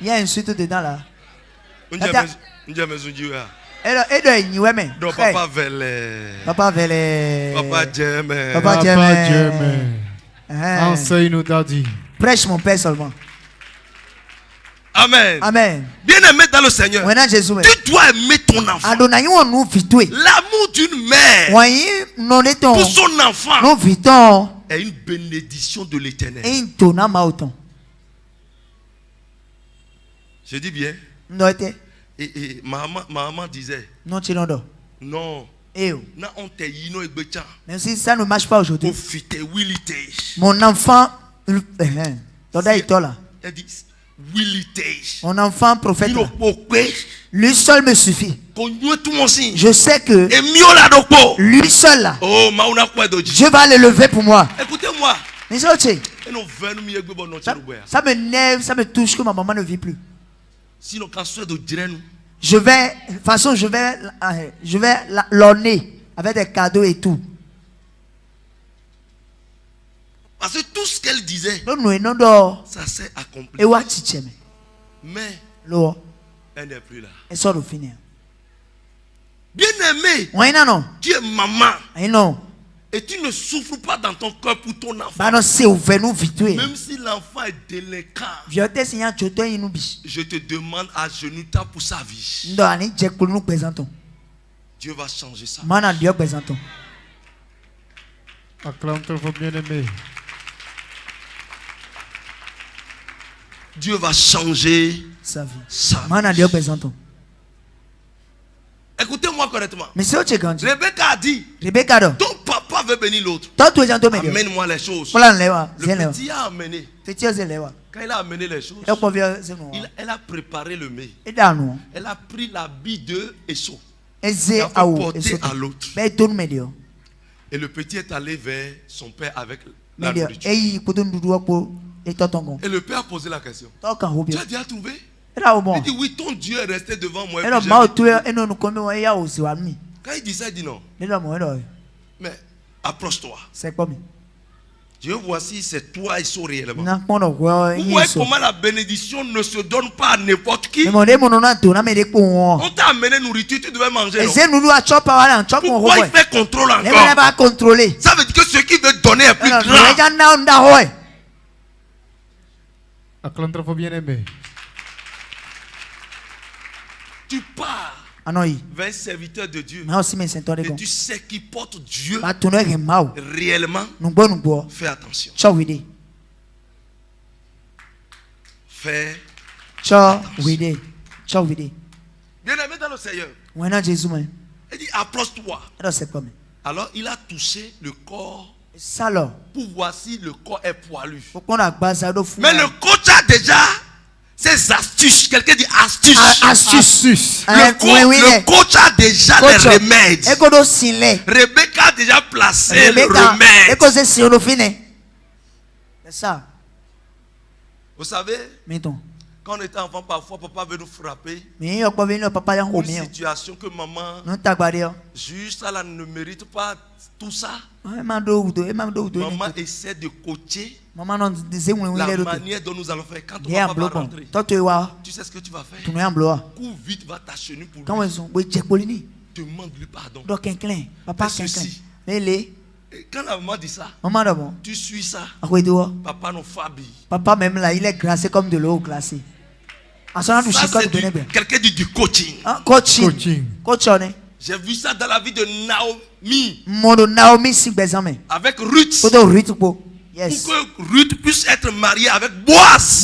Speaker 2: Il y a une suite dedans là.
Speaker 1: Non, papa Vélé. Papa Djemé.
Speaker 3: Papa Djemé. Enseigne-nous, Daddy.
Speaker 2: Prêche mon père seulement.
Speaker 1: Amen.
Speaker 2: Amen.
Speaker 1: Bien-aimé dans le Seigneur, tu dois aimer ton enfant. L'amour d'une mère pour son enfant est une bénédiction de l'Éternel. Je dis bien. Et maman disait, non,
Speaker 2: même si ça ne marche pas aujourd'hui, mon enfant,
Speaker 1: elle dit,
Speaker 2: mon enfant prophète, lui seul me suffit. Je sais que lui seul là, Dieu va le lever pour moi.
Speaker 1: Écoutez-moi.
Speaker 2: Ça m'énerve, ça me touche que ma maman ne vit plus.
Speaker 1: Sinon, quand
Speaker 2: je vais, de toute façon, je vais l'orner avec des cadeaux et tout.
Speaker 1: Parce que tout ce qu'elle disait, ça s'est accompli. Mais elle n'est plus là. Bien-aimé, tu es maman. Et tu ne souffres pas dans ton cœur pour ton enfant. Même si l'enfant est délinquant, je te demande à genoux pour sa vie. Dieu va changer ça.
Speaker 3: Acclame ton bien-aimé.
Speaker 1: Dieu va changer sa vie. Écoutez-moi correctement. Rebecca a dit, ton papa veut bénir l'autre. Amène-moi les choses. Le petit a amené. Quand il a amené les choses, elle a préparé le mets. Elle a pris l'habit de Esau. Elle a porté à l'autre. Et le petit est allé vers son père avec la nourriture. Et le père a posé la question. Tu as déjà trouvé? Il dit oui, ton Dieu est resté devant moi. Quand il dit ça, il dit non. Mais approche-toi. Dieu, voici, c'est toi et son réellement. Vous voyez comment la bénédiction ne se donne pas à n'importe qui. On t'a amené nourriture, tu devais manger. Pourquoi il fait contrôle encore? Ça veut dire que ce qui veut donner est plus grand.
Speaker 3: Acclame très fort, bien-aimé.
Speaker 1: Tu pars vers un serviteur de Dieu et tu sais qu'il porte Dieu réellement. Fais attention. Fais attention. Bien-aimé dans le Seigneur, il dit approche-toi. Alors il a touché le corps pour voir si le corps est poilu. Mais le coach a déjà ses astuces. Quelqu'un dit astuces.
Speaker 2: Astuces.
Speaker 1: Le coach a déjà les remèdes. Rebecca a déjà placé le remède.
Speaker 2: C'est ça.
Speaker 1: Vous savez, quand on était enfant, parfois papa veut nous frapper. Une situation que maman juste elle ne mérite pas tout ça. Maman essaie de coacher la manière dont nous allons faire. Quand on va rentrer, tu sais ce que tu vas faire. Cours vite, va ta chenille pour lui. Demande-lui pardon. Fais ceci. Et quand la maman dit ça, tu suis ça. Papa non Fabi.
Speaker 2: Papa même là, il est glacé comme de l'eau glacée.
Speaker 1: Quelqu'un dit du coaching.
Speaker 2: Coaching.
Speaker 1: J'ai vu ça dans la vie de Naomi. Avec Ruth.
Speaker 2: Yes.
Speaker 1: Pour que Ruth puisse être mariée avec Boaz.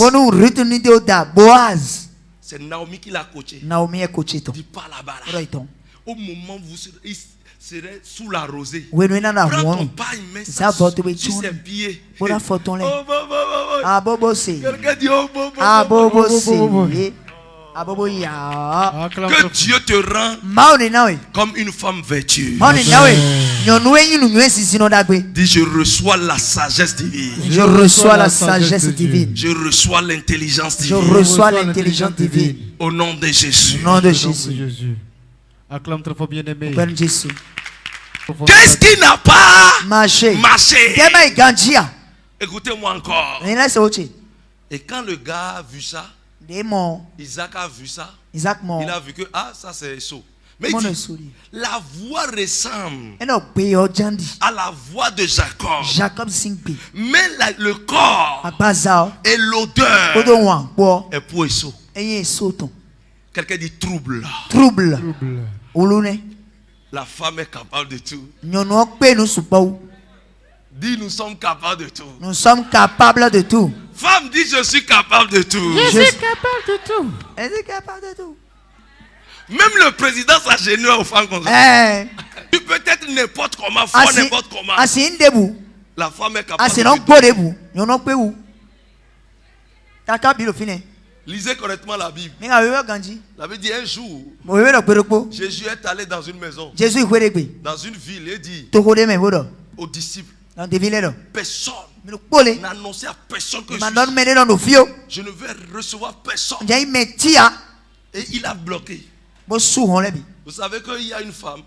Speaker 1: C'est Naomi qui l'a coaché.
Speaker 2: Naomi est coaché.
Speaker 1: Dis pas là-bas. Au moment où vous serez sous la rosée,
Speaker 2: prends
Speaker 1: ton pas immense sur ses pieds. Quelqu'un dit oh bobo. Que Dieu te rend comme une femme vertueuse. Dis je reçois la sagesse divine.
Speaker 2: Je reçois la sagesse divine.
Speaker 1: Je reçois l'intelligence divine.
Speaker 2: Je reçois l'intelligence divine.
Speaker 1: Au nom de Jésus.
Speaker 2: Au nom de Jésus.
Speaker 3: Acclame très fort, bien-aimé.
Speaker 1: Qu'est-ce qui n'a pas marché? Écoutez-moi encore. Et quand le gars a vu ça, Isaac a vu ça, il a vu que ça c'est Esau. Mais il dit, la voix ressemble à la voix de Jacob. Mais le corps et l'odeur est pour Esau. Quelqu'un dit trouble. La femme est capable de tout. Dis nous sommes capables de tout.
Speaker 2: Nous sommes capables de tout.
Speaker 1: Femme dit je suis capable de tout.
Speaker 2: Je suis capable de tout. Elle est capable de tout.
Speaker 1: Même le président s'agenouille aux femmes comme ça. Tu peux être n'importe comment, fort n'importe comment. La femme est capable de tout. Lisez correctement la Bible. La Bible dit un jour, Jésus est allé dans une maison, dans une ville, et dit aux disciples, personne n'annonçait à personne que je ne vais recevoir personne. Et il a bloqué. Vous savez qu'il y a une femme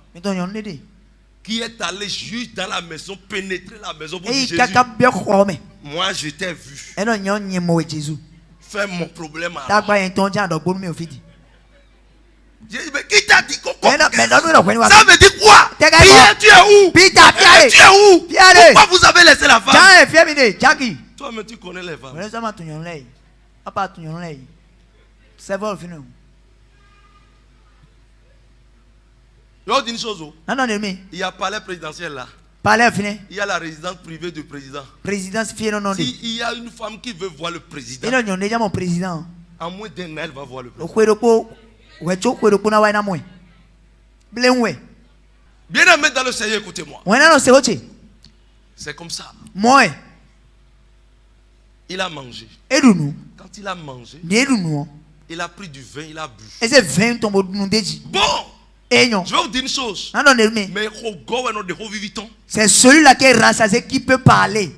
Speaker 1: qui est allée juste dans la maison, pénétrer la maison pour dire Jésus, moi je t'ai vu. Fais mon problème à moi. J'ai dit, mais qui t'a dit qu'on comprend? Ça veut dire quoi? Pierre, tu es où? Pierre, tu es où? Pourquoi vous avez laissé la femme? Toi, mais tu connais les femmes. Je vais dire une chose. Il y a palais présidentiel là. Il y a la résidence privée du président. S'il y a une femme qui veut voir le président, en moins d'un an, elle va voir le président. Bien aimé dans le Seigneur, écoutez-moi. C'est comme ça. Il a mangé. Quand il a mangé, il a pris du vin, il a bu. Bon, je vais vous dire une chose. Mais c'est celui-là qui est rassasié qui peut parler.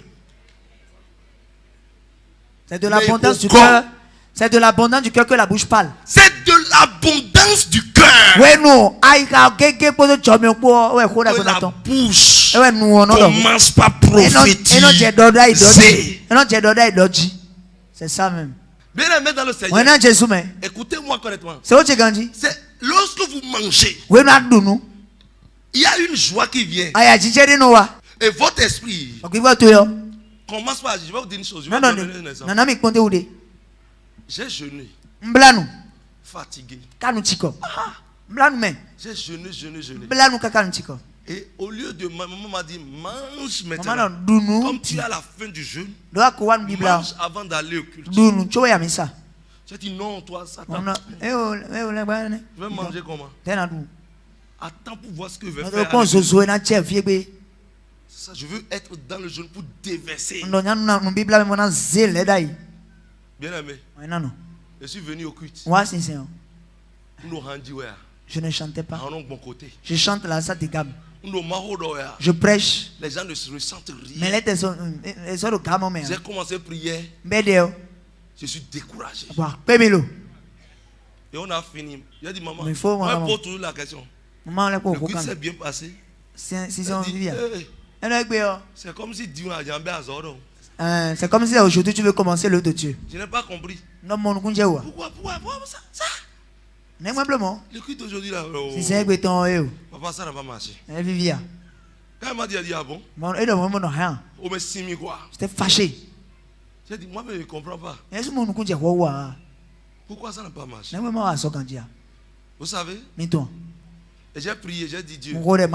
Speaker 1: C'est de l'abondance du cœur. C'est de l'abondance du cœur que la bouche parle. C'est de l'abondance du cœur.
Speaker 2: Que
Speaker 1: la bouche commence par prophétiser.
Speaker 2: C'est ça même.
Speaker 1: Bien aimé dans le Seigneur, écoutez-moi correctement. C'est lorsque vous mangez, il y a une joie qui vient. Et votre esprit commence par, je vais vous dire une chose. Je vais vous donner un exemple. J'ai jeûné. Fatigué. J'ai jeûné. Et au lieu de ma maman m'a dit mange maintenant. Comme tu es à la fin du jeûne, mange avant d'aller au culte. J'ai dit non, toi, Satan. Je vais manger comment? Attends pour voir ce que je vais faire. Ça, je veux être dans le jeûne pour déverser. Bien aimé. Je suis venu au culte.
Speaker 2: Je ne chantais pas. Je chante la satigam. Je prêche.
Speaker 1: Les gens ne se ressentent rien.
Speaker 2: Mais
Speaker 1: j'ai commencé à prier. Je suis découragé. Et on a fini. J'ai dit maman, on pose toujours la question. Le culte s'est bien passé. C'est comme si Dieu a jambé à Zoro.
Speaker 2: C'est comme si aujourd'hui tu veux commencer l'œuvre de Dieu.
Speaker 1: Je n'ai pas compris.
Speaker 2: Pourquoi
Speaker 1: ça? Le culte d'aujourd'hui là. Papa, ça n'a pas marché. Quand il m'a dit, ah bon? On me simi quoi?
Speaker 2: J'étais fâché.
Speaker 1: J'ai dit, moi mais je ne comprends pas. Pourquoi ça n'a pas marché? Vous savez? Et j'ai prié, j'ai dit Dieu. Moi je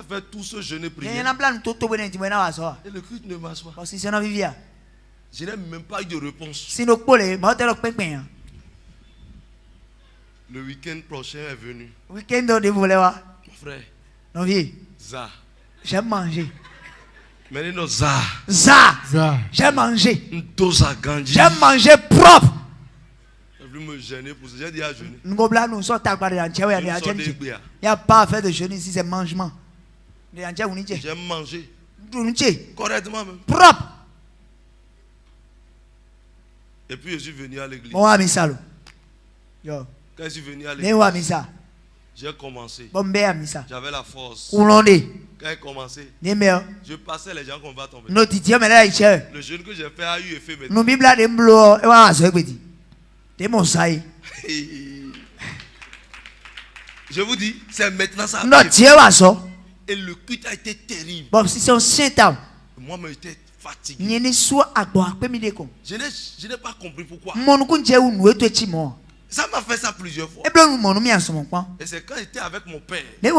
Speaker 1: fais tout ce jeûne prier. Et le culte ne marche pas. Je n'ai même pas eu de réponse. Le week-end prochain est venu. Mon frère. Za.
Speaker 2: J'aime manger.
Speaker 1: Maintenant Za.
Speaker 2: J'aime manger.
Speaker 1: J'aime
Speaker 2: manger propre.
Speaker 1: Je vais me gêner pour ça. J'ai dit à jeûner.
Speaker 2: Il n'y a pas à faire de jeûne ici, c'est mangement.
Speaker 1: J'aime manger. Correctement même.
Speaker 2: Propre.
Speaker 1: Et puis je suis venu à l'église.
Speaker 2: Quand
Speaker 1: je suis venu à l'église, j'ai commencé. J'avais la force. Quand j'ai commencé, je passais les gens qu'on va tomber. Le jeûne que j'ai fait a eu effet maintenant. Je vous dis, c'est maintenant ça. Et le culte a été terrible. Moi, j'étais fatigué. Je n'ai pas compris pourquoi. Ça m'a fait ça plusieurs fois. Et c'est quand j'étais avec mon père. J'ai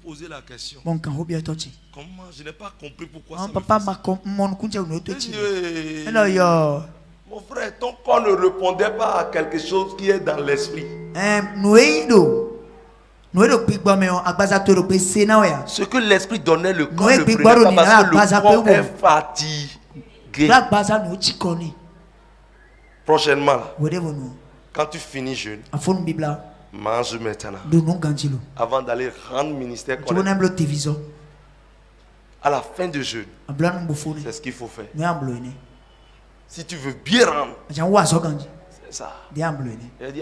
Speaker 1: posé la question. Comment? Je n'ai pas compris pourquoi ça me fait ça. Mon frère, ton corps ne répondait pas à quelque chose qui est dans l'esprit. Ce que l'esprit donnait, le corps ne prenait pas parce que le corps est fatigué. Prochainement, quand tu finis jeûne, mange maintenant. Avant d'aller rendre ministère à la fin du jeûne, c'est ce qu'il faut faire. Si tu veux bien rendre, c'est ça. Il a dit,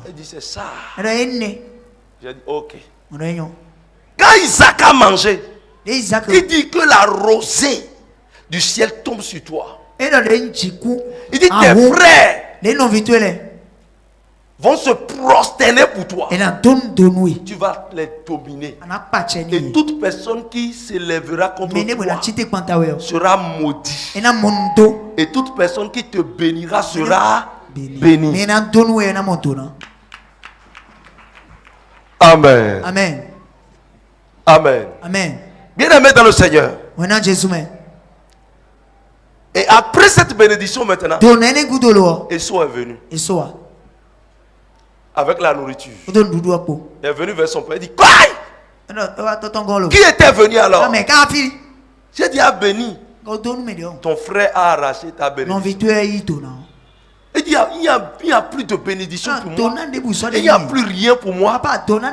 Speaker 1: il dit, c'est ça. J'ai dit, ok. Quand Isaac a mangé, il dit que la rosée du ciel tombe sur toi. Il dit, tes frères vont se prosterner pour toi. Tu vas les dominer. Et toute personne qui s'élèvera contre toi sera maudit. Et toute personne qui te bénira sera bénie. Amen.
Speaker 2: Amen.
Speaker 1: Amen.
Speaker 2: Amen.
Speaker 1: Bien aimé dans le Seigneur. Et après cette bénédiction maintenant, Esau est venu. Avec la nourriture. Il est venu vers son père. Il dit, quoi? Qui était venu alors? J'ai dit, ah béni. Ton frère a arraché ta bénédiction. Il dit, il n'y a plus de bénédiction pour moi. Il n'y a plus rien pour moi.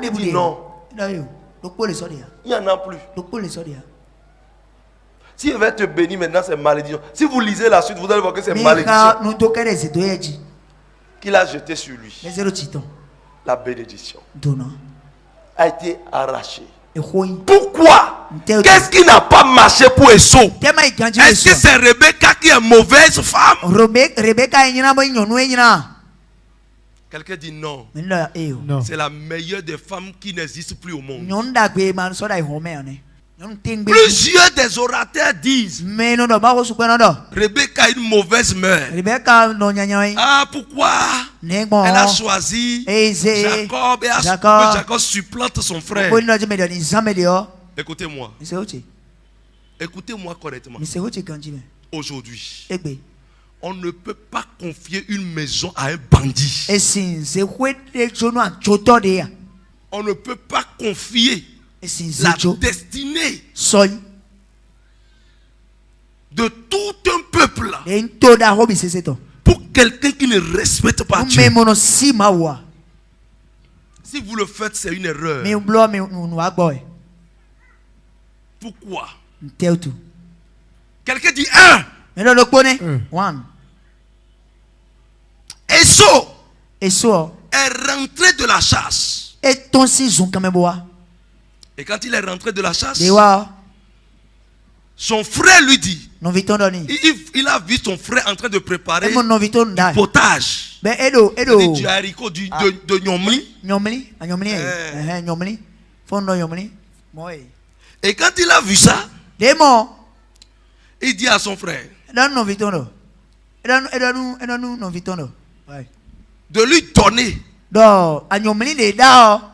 Speaker 1: Il dit, non. Il n'y en a plus. Si il va te bénir maintenant, c'est malédiction. Si vous lisez la suite, vous allez voir que c'est malédiction qu'il a jeté sur lui. La bénédiction a été arrachée. Pourquoi? Qu'est-ce qui n'a pas marché pour Esau? Est-ce que c'est Rebecca qui est mauvaise femme? Quelqu'un dit non.
Speaker 3: Non.
Speaker 1: C'est la meilleure des femmes qui n'existe plus au monde. Plusieurs des orateurs disent Rebecca a une mauvaise mère. Ah, pourquoi elle a choisi Jacob et Jacob supplante son frère. Écoutez-moi. Écoutez-moi correctement. Aujourd'hui, on ne peut pas confier une maison à un bandit. On ne peut pas confier la destinée de tout un peuple pour quelqu'un qui ne respecte pas Dieu. Si vous le faites, c'est une erreur. Pourquoi? Quelqu'un dit un. Esau est rentré de la chasse. Et quand il est rentré de la chasse, son frère lui dit, il a vu son frère en train de préparer du potage. Du haricot, de nyomli. Et quand il a vu ça, il dit à son frère de lui donner.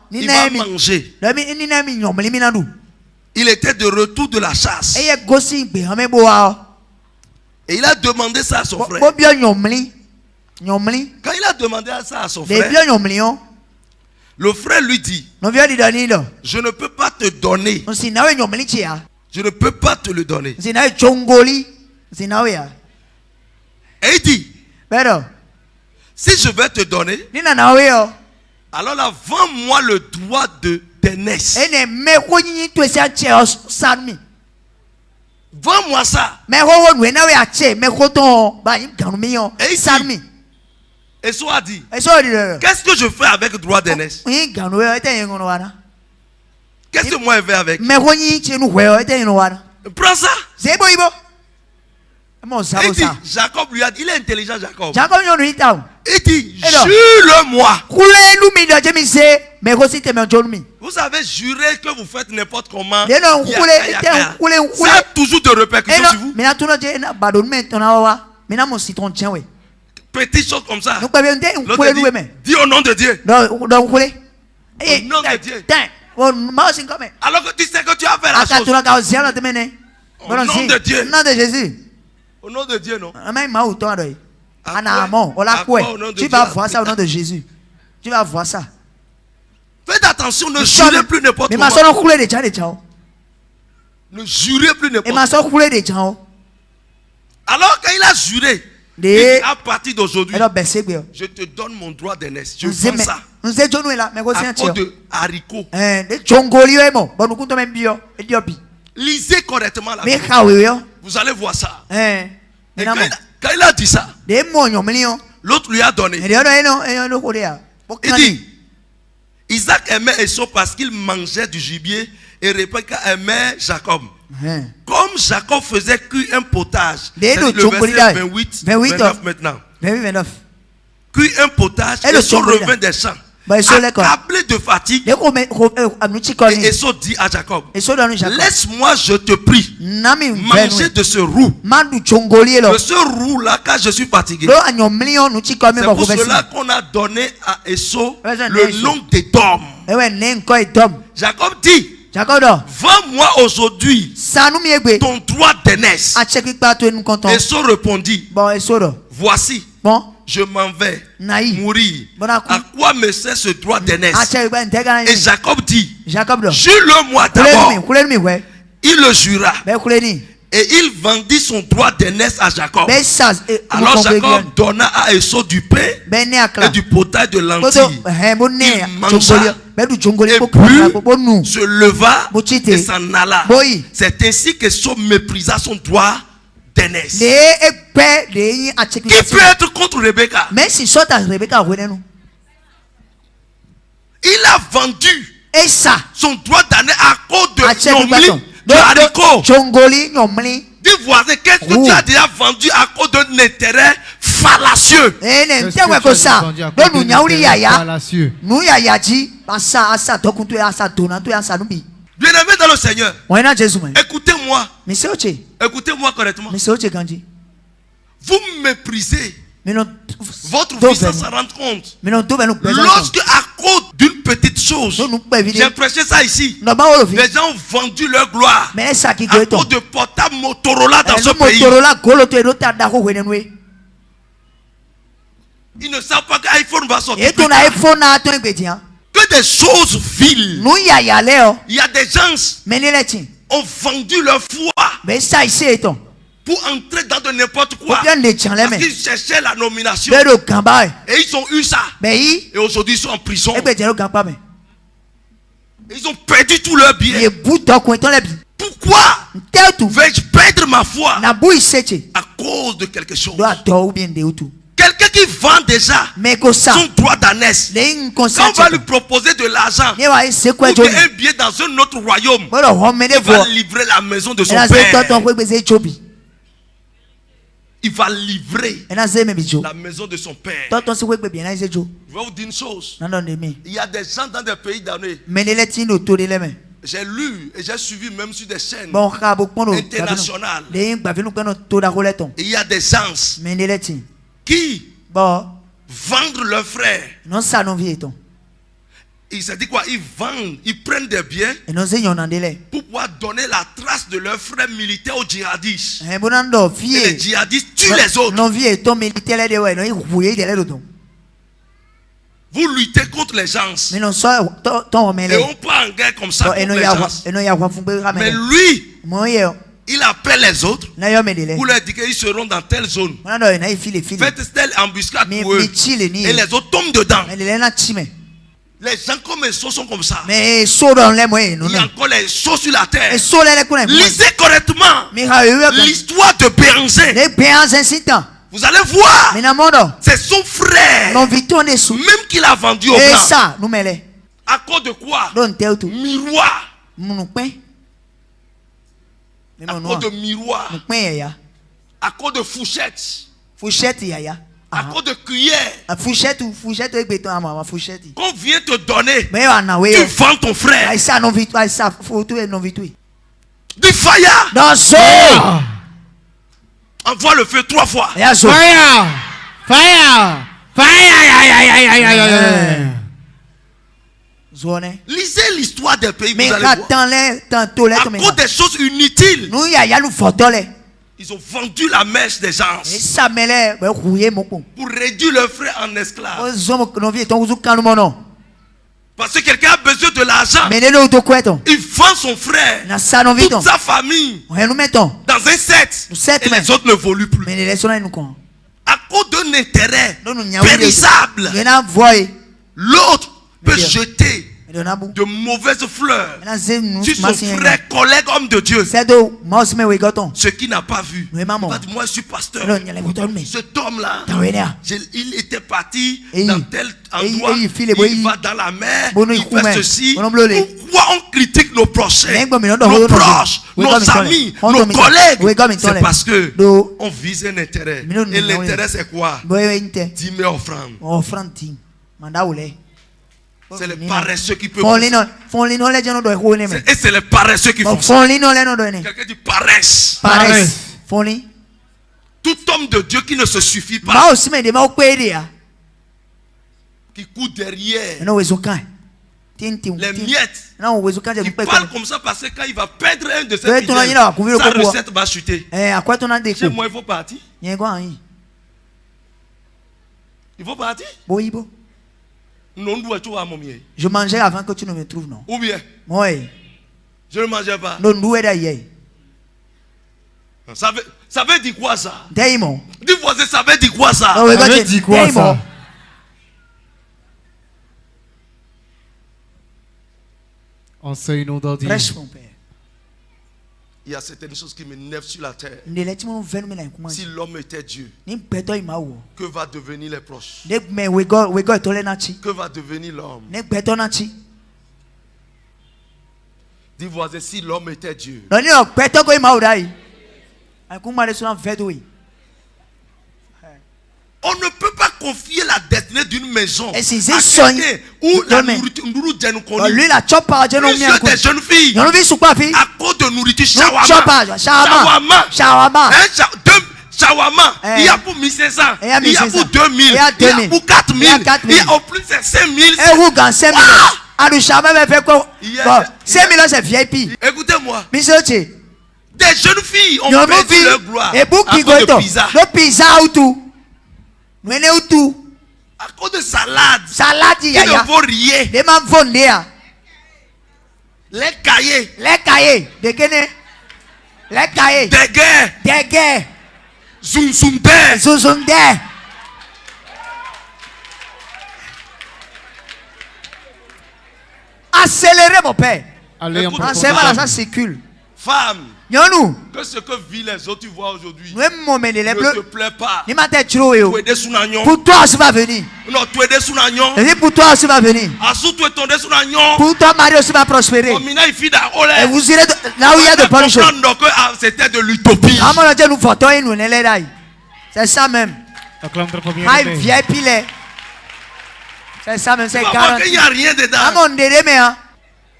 Speaker 1: Il va manger. Il était de retour de la chasse. Et il a demandé ça à son frère. Quand il a demandé ça à son frère, le frère lui dit, je ne peux pas te donner. Je ne peux pas te le donner. Et il dit, si je vais te donner, alors là, vends-moi le droit d'aînesse. Vends-moi ça. Et Esau a dit, qu'est-ce que je fais avec le droit d'aînesse? Qu'est-ce que moi je fais avec? Prends ça. Il dit, Jacob lui a dit, il est intelligent Jacob. Il dit, jure-le-moi. Vous avez juré que vous faites n'importe comment. Ça a toujours de répercussions sur vous. Petite chose comme ça. Dis au nom de Dieu. Au nom de Dieu. Alors que tu sais que tu as fait la chose. Au nom de Dieu.
Speaker 2: Au nom de Jésus.
Speaker 1: Au nom de Dieu, non?
Speaker 2: Tu vas voir ça au nom de Jésus. Tu vas voir ça.
Speaker 1: Faites attention, ne jurez plus n'importe comment. Ne jurez plus n'importe comment. Alors qu'il a juré, il dit, à partir d'aujourd'hui, je te donne mon droit d'aînesse. Je vends ça. À cause de haricots. Lisez correctement la Bible. Vous allez voir ça. Et quand il a dit ça, l'autre lui a donné. Il dit, Isaac aimait Esau parce qu'il mangeait du gibier et Rebecca aimait Jacob. Comme Jacob faisait cuire un potage, c'est le verset 29 maintenant. Cuire un potage, Esau revint des champs. Accablé de fatigue, et Esau dit à Jacob, laisse-moi, je te prie, manger de ce roux. De ce roux là, car je suis fatigué. C'est pour cela qu'on a donné à Esau le nom d'Édom. Jacob dit, vends-moi aujourd'hui ton droit d'aînesse. Esau répondit, voici, je m'en vais mourir. À quoi me sert ce droit d'aînesse? Et Jacob dit, jure-le-moi d'abord. Il le jura. Et il vendit son droit d'aînesse à Jacob. Alors Jacob donna à Esau du pain et du potage de lentilles. Il mangea et puis se leva et s'en alla. C'est ainsi qu'Esau méprisa son droit d'aînesse. Qui peut être contre Rebecca? Il a vendu son droit d'aînesse à cause de Nyomli, de haricot. Dis voisin, qu'est-ce que tu as déjà vendu à cause d'un intérêt fallacieux? Bien-aimé dans le Seigneur, écoutez-moi. Écoutez-moi correctement. Vous méprisez votre vie sans s'en rendre compte. Lorsque à cause d'une petite chose, j'ai prêché ça ici, les gens ont vendu leur gloire à cause de portable Motorola dans ce pays. Ils ne savent pas qu'iPhone va sortir. Que des choses viles. Il y a des gens qui ont vendu leur foi pour entrer dans de n'importe quoi. Parce qu'ils cherchaient la nomination. Et ils ont eu ça. Et aujourd'hui ils sont en prison. Ils ont perdu tout leur bien. Pourquoi vais-je perdre ma foi à cause de quelque chose? Quelqu'un qui vend déjà son droit d'ânesse, quand on va lui proposer de l'argent ou un billet dans un autre royaume, il va livrer la maison de son père. Il va livrer la maison de son père. Je vais vous dire une chose. Il y a des gens dans des pays donnés. J'ai lu et j'ai suivi même sur des chaînes internationales. Il y a des gens qui vendent leurs frères. Ils se disent quoi? Ils vendent, ils prennent des biens pour pouvoir donner la trace de leurs frères militaires aux djihadistes. Et les djihadistes tuent les autres. Vous luttez contre les gens. Et on part en guerre comme ça contre les gens. Mais lui, il appelle les autres pour leur dire qu'ils seront dans telle zone. Faites telle embuscade pour eux. Et les autres tombent dedans. Les gens comme les sauts sont comme ça. Il y a encore les sauts sur la terre. Lisez correctement l'histoire de Béranger. Vous allez voir, c'est son frère même qu'il a vendu au blanc. À cause de quoi? Miroir. À cause de miroir. À cause de fourchette. À cause de cuillère. Qu'on vient te donner, tu vends ton frère. Du fire. Envoie le feu 3 fois. Lisez l'histoire des pays, vous allez voir. À cause des choses inutiles, ils ont vendu la mèche des gens pour réduire leurs frères en esclaves. Parce que quelqu'un a besoin de l'argent, il vend son frère, toute sa famille dans un set, et les autres ne volent plus. À cause d'un intérêt périssable, l'autre peut jeter de mauvaises fleurs sur son frère, collègue, homme de Dieu. Ce qui n'a pas vu. Moi je suis pasteur. Cet homme-là, il était parti dans tel endroit. Il va dans la mer. Il fait ceci. Pourquoi on critique nos prochains, nos proches, nos amis, nos collègues? C'est parce que on vise un intérêt. Et l'intérêt c'est quoi? 10 000 offrandes. C'est les paresseux qui peuvent faire ça. Et c'est les paresseux qui font ça. Quelqu'un dit paresse. Tout homme de Dieu qui ne se suffit pas, qui court derrière les miettes, qui parle comme ça parce que quand il va perdre un de ses fidèles, sa recette va chuter. Chez moi, il faut partir. Il faut partir.
Speaker 2: Je mangeais avant que tu ne me trouves, non?
Speaker 1: Ou bien?
Speaker 2: Oui.
Speaker 1: Je ne mangeais pas. Ça veut dire quoi ça? Dis voisin, ça veut dire quoi ça?
Speaker 3: Ça veut dire quoi ça? Enseigne-nous d'ordre.
Speaker 2: Prêche mon père.
Speaker 1: Il y a certaines choses qui m'énervent sur la terre. Si l'homme était Dieu, que va devenir les proches? Que va devenir l'homme? Dis voisin, si l'homme était Dieu, on ne peut pas confier la destinée d'une maison
Speaker 2: à quelqu'un
Speaker 1: où la nourriture
Speaker 2: plusieurs
Speaker 1: des jeunes filles à cause de nourriture shawarma, il y a pour 1500, il y a pour 2000, il y a pour 4000, il y a au plus c'est 5000. Écoutez-moi. Des jeunes filles ont perdu leur gloire à cause de pizza. À cause de salade qui ne vaut rien. Les cahiers. Des guerres. Zoom.
Speaker 2: Accélérez mon père.
Speaker 3: Allez,
Speaker 2: ça circule.
Speaker 1: Femme, que ce que vivent les autres tu vois aujourd'hui ne te plaît pas.
Speaker 2: Pour toi aussi va venir.
Speaker 1: Non, tu es des sounagnon.
Speaker 2: Pour toi aussi va venir. Pour toi Marie aussi va prospérer. Et vous irez là où il y a de bonnes choses.
Speaker 1: C'était de l'utopie.
Speaker 2: C'est ça même. C'est ça même, c'est garanti.
Speaker 1: Il n'y a rien dedans.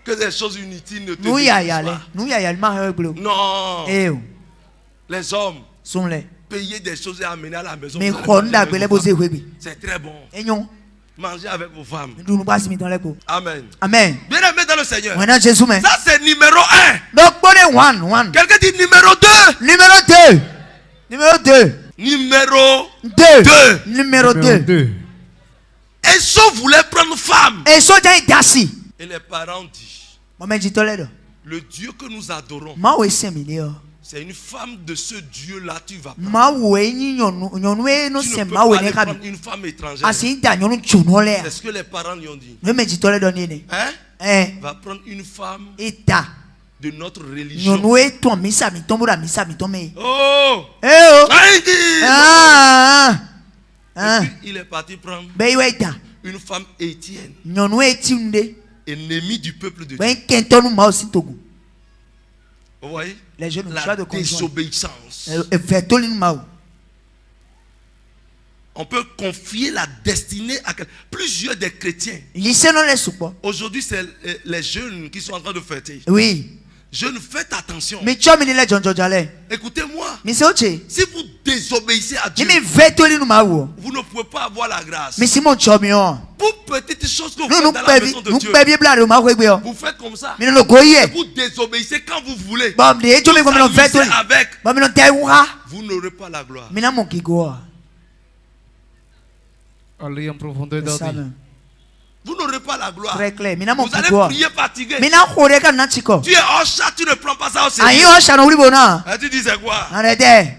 Speaker 1: Que des choses inutiles ne te détruisent pas. Non. Les hommes payer des choses et amener à la maison. C'est très bon. Mangez avec vos femmes. Amen. Bien aimé dans le Seigneur. Ça c'est numéro 1. Quelqu'un dit numéro 2.
Speaker 2: Numéro 2.
Speaker 1: Esau voulait prendre femme. Et les parents disent, le Dieu que nous adorons, c'est une femme de ce Dieu-là, tu vas prendre. Tu ne peux pas aller prendre une femme étrangère. C'est ce que les parents lui ont dit. Va prendre une femme de notre religion. Et puis, il est parti prendre une femme Étienne, ennemie du peuple de Dieu. Vous voyez? La désobéissance. On peut confier la destinée à plusieurs des chrétiens. Aujourd'hui, c'est les jeunes qui sont en train de fêter.
Speaker 2: Oui.
Speaker 1: Jeunes, faites attention. Écoutez-moi. Si vous désobéissez à Dieu, vous ne pouvez pas avoir la grâce. Pour petites choses que vous faites dans la maison de Dieu, vous faites comme ça. Et vous désobéissez quand vous voulez. Vous avec. Vous n'aurez pas la gloire.
Speaker 3: Allez en profondeur dans
Speaker 1: vous n'aurez pas la gloire.
Speaker 2: Très clair.
Speaker 1: Vous allez prier fatigué. Tu es hors chat, tu ne prends pas ça au sérieux. Et tu dis c'est quoi?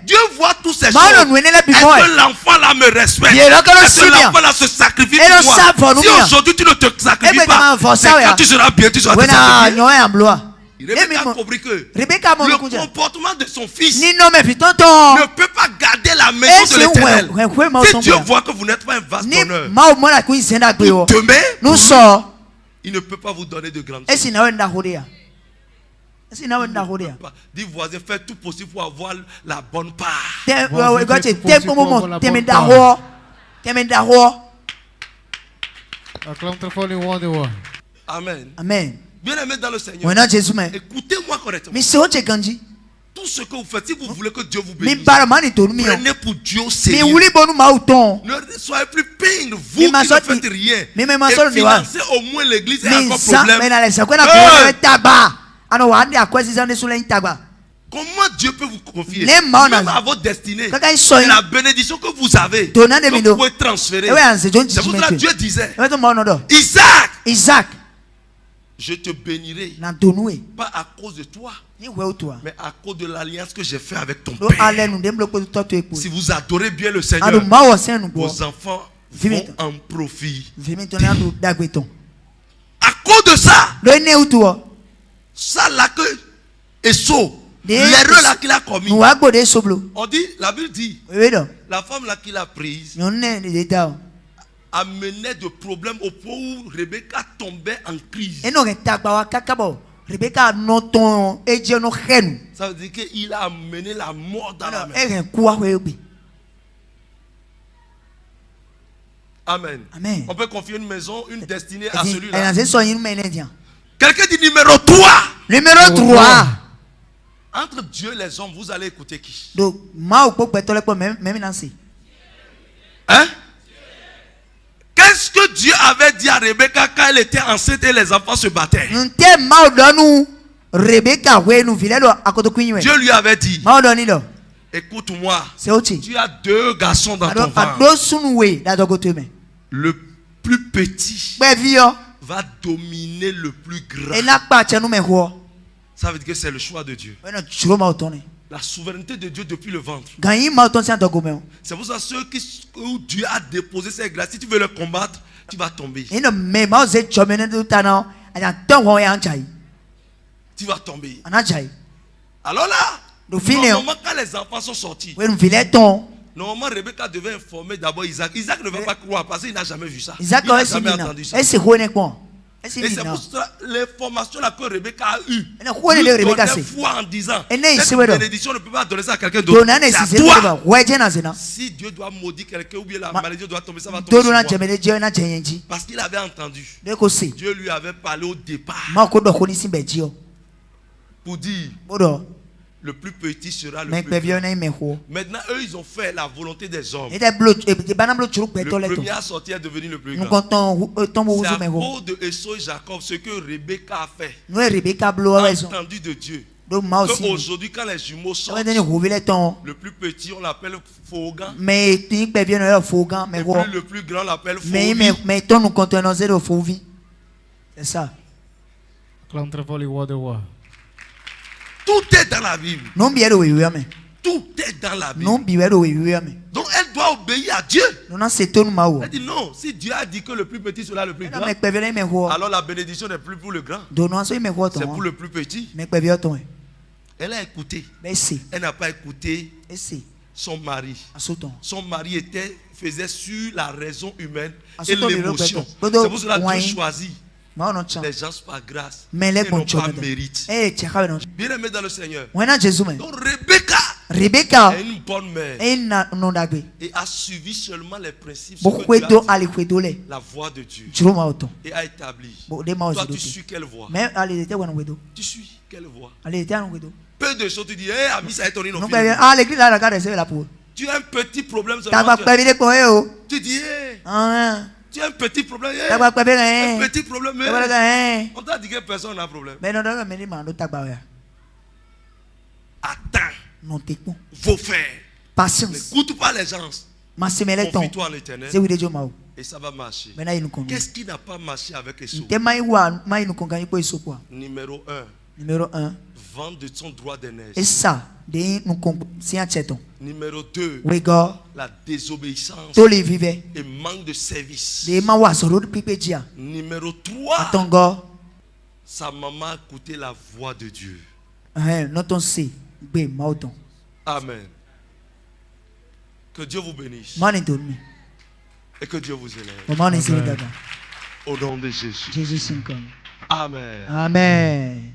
Speaker 1: Dieu voit toutes ces choses. Est-ce que l'enfant là me respecte? Est-ce que l'enfant là se sacrifie pour moi? Si aujourd'hui tu ne te sacrifies pas, c'est quand tu seras bien, tu seras te sacrifier. Rebecca a compris que le comportement de son fils ne peut pas garder la maison de l'Éternel. Si Dieu voit que vous n'êtes pas un vase d'honneur, demain, il ne peut pas vous donner de grandes choses. Dis voisin, fais tout possible pour avoir la bonne part. Amen. Bien aimé dans le Seigneur, écoutez-moi correctement. Tout ce que vous faites, si vous voulez que Dieu vous bénisse, prenez pour Dieu au sérieux. Ne soyez plus peine, vous qui ne faites rien. Et financez au moins l'église et encore problème. Comment Dieu peut vous confier même à votre destinée et la bénédiction que vous avez, que vous pouvez transférer. C'est pour cela que Dieu disait, Isaac, je te bénirai, pas à cause de toi, mais à cause de l'alliance que j'ai faite avec ton père. Si vous adorez bien le Seigneur, vos enfants vont en profiter. À cause de ça, ça là que Esau, l'erreur là qu'il a commis, on dit, la Bible dit, la femme là qu'il a prise amenait de problèmes au point où Rebecca tombait en crise. Ça veut dire qu'il a amené la mort dans la maison. Amen.
Speaker 2: Amen.
Speaker 1: On peut confier une maison, une destinée à celui-là.
Speaker 2: Quelqu'un
Speaker 1: dit numéro 3.
Speaker 2: Numéro 3.
Speaker 1: Entre Dieu et les hommes, vous allez écouter qui? Hein? Qu'est-ce que Dieu avait dit à Rebecca quand elle était enceinte et les enfants se battaient? Dieu lui avait dit, écoute-moi, tu as 2 garçons dans ton ventre. Le plus petit va dominer le plus grand. Ça veut dire que c'est le choix de Dieu. La souveraineté de Dieu depuis le ventre. C'est pour ça ceux où Dieu a déposé ses grâces, si tu veux le combattre, tu vas tomber. Tu vas tomber. Alors là, normalement quand les enfants sont sortis, normalement Rebecca devait informer d'abord Isaac. Isaac ne va pas croire parce qu'il n'a jamais vu ça. Il n'a jamais entendu ça. Et c'est pour ça l'information que Rebecca a eue. Lui donnait foi en disant cette bénédiction ne peut pas donner ça à quelqu'un d'autre. C'est à toi. Si Dieu doit maudire quelqu'un ou bien la malédiction doit tomber, ça va tomber sur moi. Parce qu'il avait entendu. Dieu lui avait parlé au départ. Pour dire le plus petit sera le plus grand. Maintenant, eux, ils ont fait la volonté des hommes. Le premier à sortir est devenu le plus grand. C'est à cause de Esau et Jacob ce que Rebecca a fait. Entendu de Dieu. Aujourd'hui, quand les jumeaux sortent, le plus petit, on l'appelle Fogan. Et puis le plus grand, on l'appelle Fauvi.
Speaker 2: C'est ça.
Speaker 1: Tout est dans la Bible. Tout est dans la Bible. Donc elle doit obéir à Dieu. Elle dit non, si Dieu a dit que le plus petit sera le plus grand, alors la bénédiction n'est plus pour le grand. C'est pour le plus petit. Elle a écouté. Elle n'a pas écouté son mari. Son mari faisait sur la raison humaine et l'émotion. C'est pour cela que Dieu choisit les gens par grâce et non par mérite. Bien aimé dans le Seigneur. Donc Rebecca est une bonne mère et a suivi seulement les principes de la voix de Dieu et a établi. Toi tu suis quelle voix? Tu suis quelle voix? Peu de choses tu dis, hé ami, ça est ton innocent. Tu as un petit problème seulement. Tu dis, hé. Tu as un petit problème. Un petit problème. On t'a dit que personne n'a problème. Attends. Faut faire. N'écoute pas les gens. Confie-toi en l'Éternel. Et ça va marcher. Qu'est-ce qui n'a pas marché avec Esau? Numéro 1. Vendre de son droit d'aînesse. Numéro 2. La désobéissance et manque de service. Numéro 3. Sa maman a écouté la voix de Dieu. Amen. Que Dieu vous bénisse. Et que Dieu vous élève.
Speaker 2: Amen.
Speaker 1: Au nom de Jésus. Amen.
Speaker 2: Amen.